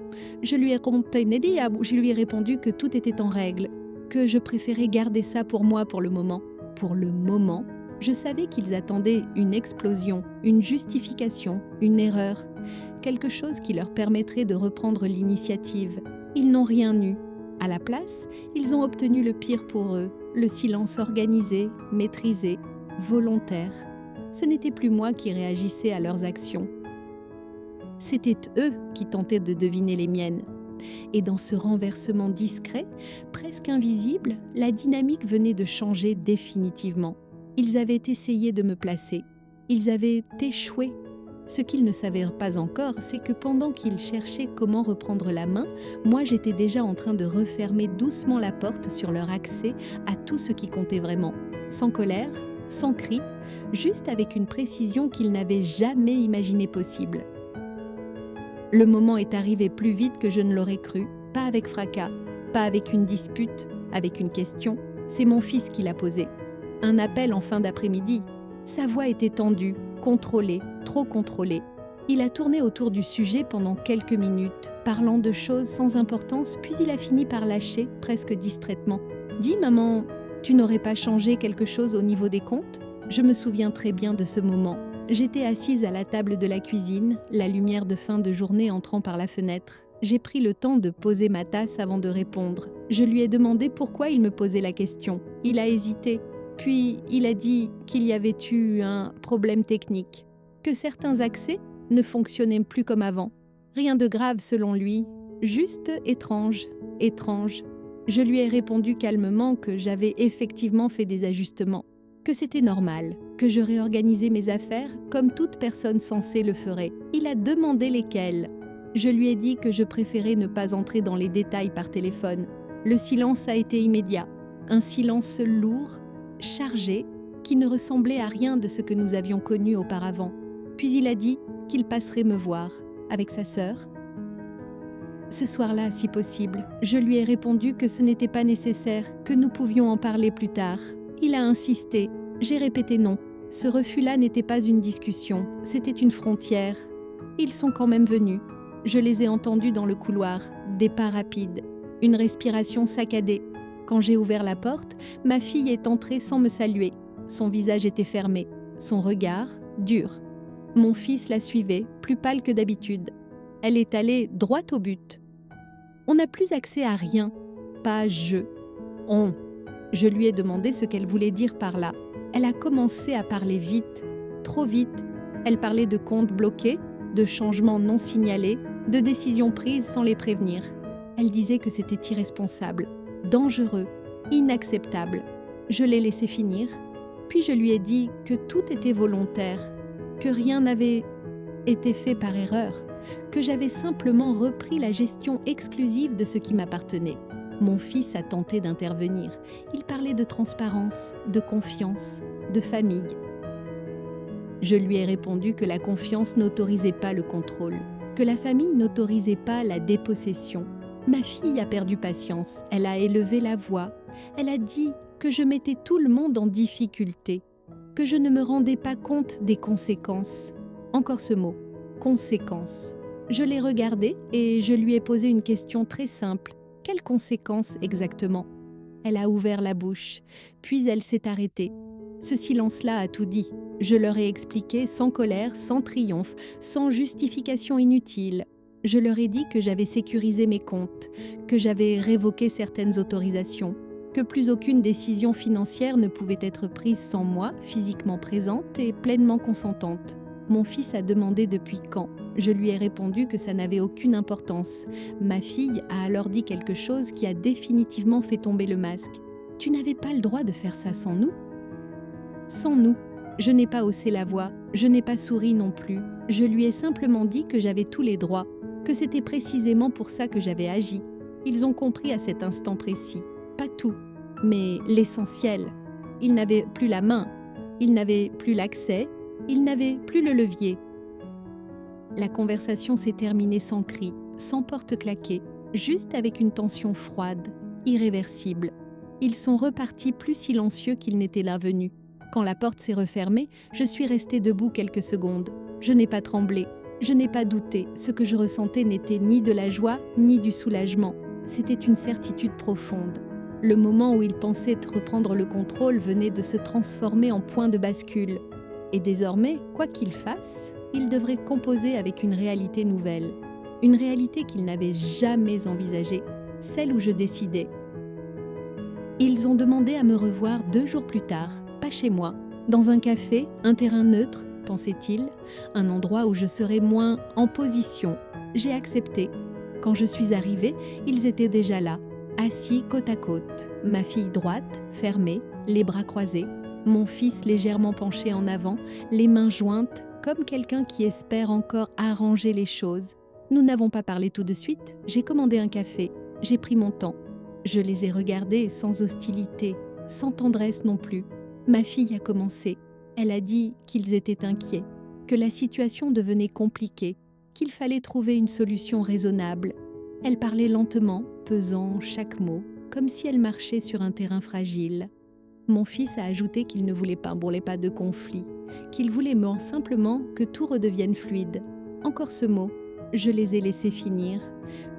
Je lui ai répondu que tout était en règle, que je préférais garder ça pour moi pour le moment. Pour le moment, je savais qu'ils attendaient une explosion, une justification, une erreur, quelque chose qui leur permettrait de reprendre l'initiative. Ils n'ont rien eu. À la place, ils ont obtenu le pire pour eux, le silence organisé, maîtrisé, volontaire. Ce n'était plus moi qui réagissais à leurs actions. C'était eux qui tentaient de deviner les miennes. Et dans ce renversement discret, presque invisible, la dynamique venait de changer définitivement. Ils avaient essayé de me placer. Ils avaient échoué. Ce qu'ils ne savaient pas encore, c'est que pendant qu'ils cherchaient comment reprendre la main, moi j'étais déjà en train de refermer doucement la porte sur leur accès à tout ce qui comptait vraiment. Sans colère, sans cri, juste avec une précision qu'ils n'avaient jamais imaginée possible. Le moment est arrivé plus vite que je ne l'aurais cru, pas avec fracas, pas avec une dispute, avec une question. C'est mon fils qui l'a posée. Un appel en fin d'après-midi. Sa voix était tendue, contrôlée, trop contrôlée. Il a tourné autour du sujet pendant quelques minutes, parlant de choses sans importance, puis il a fini par lâcher, presque distraitement. « Dis, maman, tu n'aurais pas changé quelque chose au niveau des comptes ?» Je me souviens très bien de ce moment. J'étais assise à la table de la cuisine, la lumière de fin de journée entrant par la fenêtre. J'ai pris le temps de poser ma tasse avant de répondre. Je lui ai demandé pourquoi il me posait la question. Il a hésité. Puis, il a dit qu'il y avait eu un problème technique, que certains accès ne fonctionnaient plus comme avant. Rien de grave selon lui, juste étrange, étrange. Je lui ai répondu calmement que j'avais effectivement fait des ajustements, que c'était normal, que je réorganisais mes affaires comme toute personne sensée le ferait. Il a demandé lesquelles. Je lui ai dit que je préférais ne pas entrer dans les détails par téléphone. Le silence a été immédiat, un silence lourd, chargé, qui ne ressemblait à rien de ce que nous avions connu auparavant. Puis il a dit qu'il passerait me voir, avec sa sœur. Ce soir-là, si possible, je lui ai répondu que ce n'était pas nécessaire, que nous pouvions en parler plus tard. Il a insisté. J'ai répété non. Ce refus-là n'était pas une discussion, c'était une frontière. Ils sont quand même venus. Je les ai entendus dans le couloir, des pas rapides, une respiration saccadée. Quand j'ai ouvert la porte, ma fille est entrée sans me saluer. Son visage était fermé, son regard dur. Mon fils la suivait, plus pâle que d'habitude. Elle est allée droit au but. On n'a plus accès à rien, pas je, on. Je lui ai demandé ce qu'elle voulait dire par là. Elle a commencé à parler vite, trop vite. Elle parlait de comptes bloqués, de changements non signalés, de décisions prises sans les prévenir. Elle disait que c'était irresponsable, dangereux, inacceptable. Je l'ai laissé finir, puis je lui ai dit que tout était volontaire, que rien n'avait été fait par erreur, que j'avais simplement repris la gestion exclusive de ce qui m'appartenait. Mon fils a tenté d'intervenir. Il parlait de transparence, de confiance, de famille. Je lui ai répondu que la confiance n'autorisait pas le contrôle, que la famille n'autorisait pas la dépossession. Ma fille a perdu patience, elle a élevé la voix, elle a dit que je mettais tout le monde en difficulté, que je ne me rendais pas compte des conséquences. Encore ce mot, conséquences. Je l'ai regardée et je lui ai posé une question très simple. Quelles conséquences exactement ? Elle a ouvert la bouche, puis elle s'est arrêtée. Ce silence-là a tout dit. Je leur ai expliqué sans colère, sans triomphe, sans justification inutile. Je leur ai dit que j'avais sécurisé mes comptes, que j'avais révoqué certaines autorisations, que plus aucune décision financière ne pouvait être prise sans moi, physiquement présente et pleinement consentante. Mon fils a demandé depuis quand. Je lui ai répondu que ça n'avait aucune importance. Ma fille a alors dit quelque chose qui a définitivement fait tomber le masque. « Tu n'avais pas le droit de faire ça sans nous ?» Sans nous. Je n'ai pas haussé la voix, je n'ai pas souri non plus. Je lui ai simplement dit que j'avais tous les droits, que c'était précisément pour ça que j'avais agi. Ils ont compris à cet instant précis. Pas tout, mais l'essentiel. Ils n'avaient plus la main, ils n'avaient plus l'accès, ils n'avaient plus le levier. La conversation s'est terminée sans cri, sans porte claquée, juste avec une tension froide, irréversible. Ils sont repartis plus silencieux qu'ils n'étaient là venus. Quand la porte s'est refermée, je suis restée debout quelques secondes. Je n'ai pas tremblé, je n'ai pas douté. Ce que je ressentais n'était ni de la joie, ni du soulagement. C'était une certitude profonde. Le moment où ils pensaient reprendre le contrôle venait de se transformer en point de bascule. Et désormais, quoi qu'ils fassent, ils devraient composer avec une réalité nouvelle. Une réalité qu'ils n'avaient jamais envisagée, celle où je décidais. Ils ont demandé à me revoir 2 jours plus tard, pas chez moi, dans un café, un terrain neutre, pensait-il, un endroit où je serais moins en position. J'ai accepté. Quand je suis arrivée, ils étaient déjà là, assis côte à côte, ma fille droite, fermée, les bras croisés, mon fils légèrement penché en avant, les mains jointes, comme quelqu'un qui espère encore arranger les choses. Nous n'avons pas parlé tout de suite, j'ai commandé un café, j'ai pris mon temps. Je les ai regardés sans hostilité, sans tendresse non plus. Ma fille a commencé. Elle a dit qu'ils étaient inquiets, que la situation devenait compliquée, qu'il fallait trouver une solution raisonnable. Elle parlait lentement, pesant chaque mot, comme si elle marchait sur un terrain fragile. Mon fils a ajouté qu'il ne voulait pas de conflit, qu'il voulait simplement que tout redevienne fluide. Encore ce mot, je les ai laissés finir,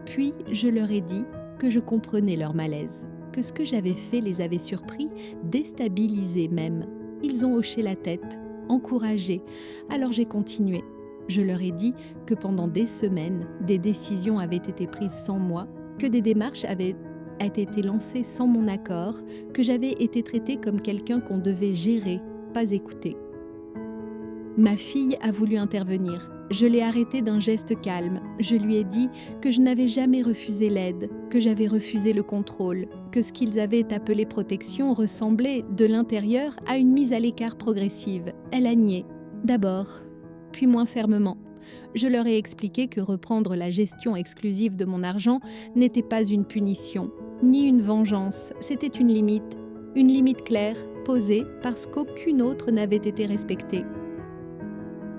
puis je leur ai dit que je comprenais leur malaise, que ce que j'avais fait les avait surpris, déstabilisés même. Ils ont hoché la tête, encouragés, alors j'ai continué. Je leur ai dit que pendant des semaines, des décisions avaient été prises sans moi, que des démarches avaient été lancées sans mon accord, que j'avais été traitée comme quelqu'un qu'on devait gérer, pas écouter. Ma fille a voulu intervenir. Je l'ai arrêtée d'un geste calme. Je lui ai dit que je n'avais jamais refusé l'aide, que j'avais refusé le contrôle, que ce qu'ils avaient appelé protection ressemblait, de l'intérieur, à une mise à l'écart progressive. Elle a nié, d'abord, puis moins fermement. Je leur ai expliqué que reprendre la gestion exclusive de mon argent n'était pas une punition, ni une vengeance, c'était une limite claire, posée parce qu'aucune autre n'avait été respectée.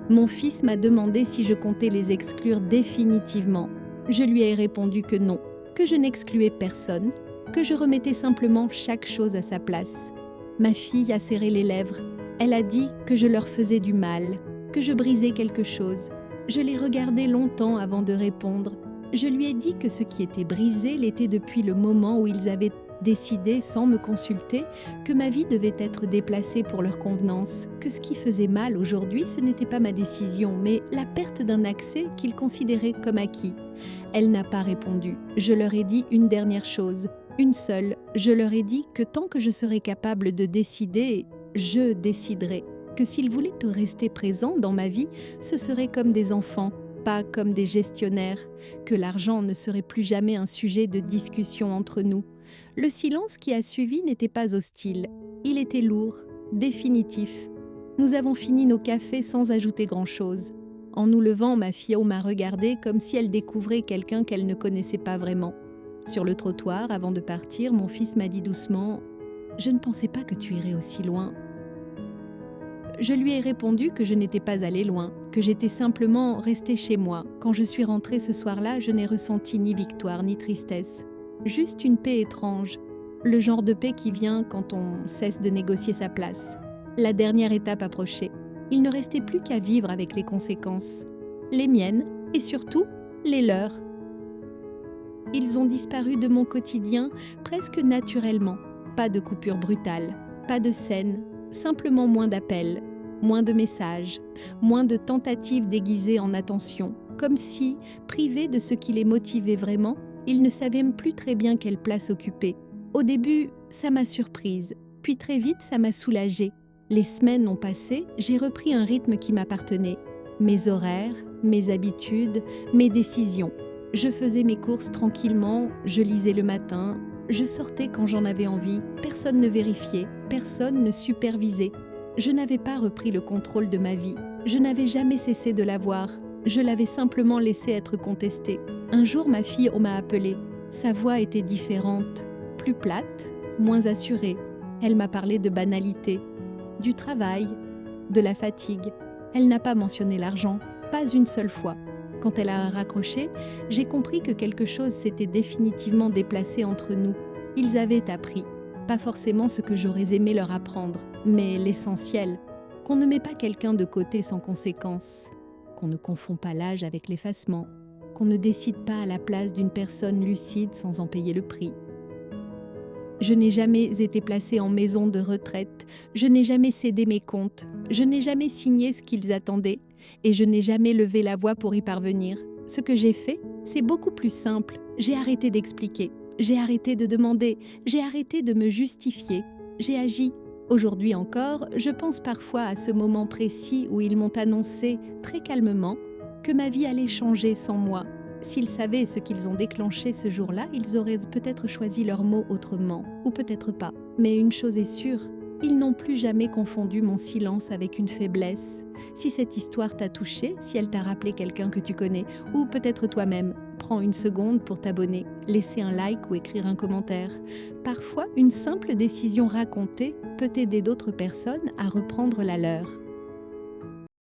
Mon fils m'a demandé si je comptais les exclure définitivement. Je lui ai répondu que non, que je n'excluais personne, que je remettais simplement chaque chose à sa place. Ma fille a serré les lèvres. Elle a dit que je leur faisais du mal, que je brisais quelque chose. Je l'ai regardée longtemps avant de répondre. Je lui ai dit que ce qui était brisé l'était depuis le moment où ils avaient décidé, sans me consulter, que ma vie devait être déplacée pour leur convenance, que ce qui faisait mal aujourd'hui, ce n'était pas ma décision, mais la perte d'un accès qu'ils considéraient comme acquis. Elle n'a pas répondu. Je leur ai dit une dernière chose, Une seule, je leur ai dit que tant que je serais capable de décider, je déciderais. Que s'ils voulaient te rester présents dans ma vie, ce serait comme des enfants, pas comme des gestionnaires, que l'argent ne serait plus jamais un sujet de discussion entre nous. Le silence qui a suivi n'était pas hostile, il était lourd, définitif. Nous avons fini nos cafés sans ajouter grand-chose. En nous levant, ma fille m'a regardée comme si elle découvrait quelqu'un qu'elle ne connaissait pas vraiment. Sur le trottoir, avant de partir, mon fils m'a dit doucement « Je ne pensais pas que tu irais aussi loin ». Je lui ai répondu que je n'étais pas allée loin, que j'étais simplement restée chez moi. Quand je suis rentrée ce soir-là, je n'ai ressenti ni victoire ni tristesse. Juste une paix étrange, le genre de paix qui vient quand on cesse de négocier sa place. La dernière étape approchait. Il ne restait plus qu'à vivre avec les conséquences. Les miennes et surtout les leurs. Ils ont disparu de mon quotidien presque naturellement. Pas de coupure brutale, pas de scène, simplement moins d'appels, moins de messages, moins de tentatives déguisées en attention, comme si, privés de ce qui les motivait vraiment, ils ne savaient même plus très bien quelle place occuper. Au début, ça m'a surprise, puis très vite ça m'a soulagée. Les semaines ont passé, j'ai repris un rythme qui m'appartenait. Mes horaires, mes habitudes, mes décisions. Je faisais mes courses tranquillement, je lisais le matin, je sortais quand j'en avais envie, personne ne vérifiait, personne ne supervisait. Je n'avais pas repris le contrôle de ma vie, je n'avais jamais cessé de l'avoir, je l'avais simplement laissé être contestée. Un jour, ma fille m'a appelée. Sa voix était différente, plus plate, moins assurée. Elle m'a parlé de banalité, du travail, de la fatigue. Elle n'a pas mentionné l'argent, pas une seule fois. Quand elle a raccroché, j'ai compris que quelque chose s'était définitivement déplacé entre nous. Ils avaient appris, pas forcément ce que j'aurais aimé leur apprendre, mais l'essentiel, qu'on ne met pas quelqu'un de côté sans conséquence, qu'on ne confond pas l'âge avec l'effacement, qu'on ne décide pas à la place d'une personne lucide sans en payer le prix. Je n'ai jamais été placée en maison de retraite, je n'ai jamais cédé mes comptes, je n'ai jamais signé ce qu'ils attendaient et je n'ai jamais levé la voix pour y parvenir. Ce que j'ai fait, c'est beaucoup plus simple. J'ai arrêté d'expliquer, j'ai arrêté de demander, j'ai arrêté de me justifier, j'ai agi. Aujourd'hui encore, je pense parfois à ce moment précis où ils m'ont annoncé, très calmement, que ma vie allait changer sans moi. S'ils savaient ce qu'ils ont déclenché ce jour-là, ils auraient peut-être choisi leurs mots autrement, ou peut-être pas. Mais une chose est sûre, ils n'ont plus jamais confondu mon silence avec une faiblesse. Si cette histoire t'a touché, si elle t'a rappelé quelqu'un que tu connais, ou peut-être toi-même, prends une seconde pour t'abonner, laisser un like ou écrire un commentaire. Parfois, une simple décision racontée peut aider d'autres personnes à reprendre la leur.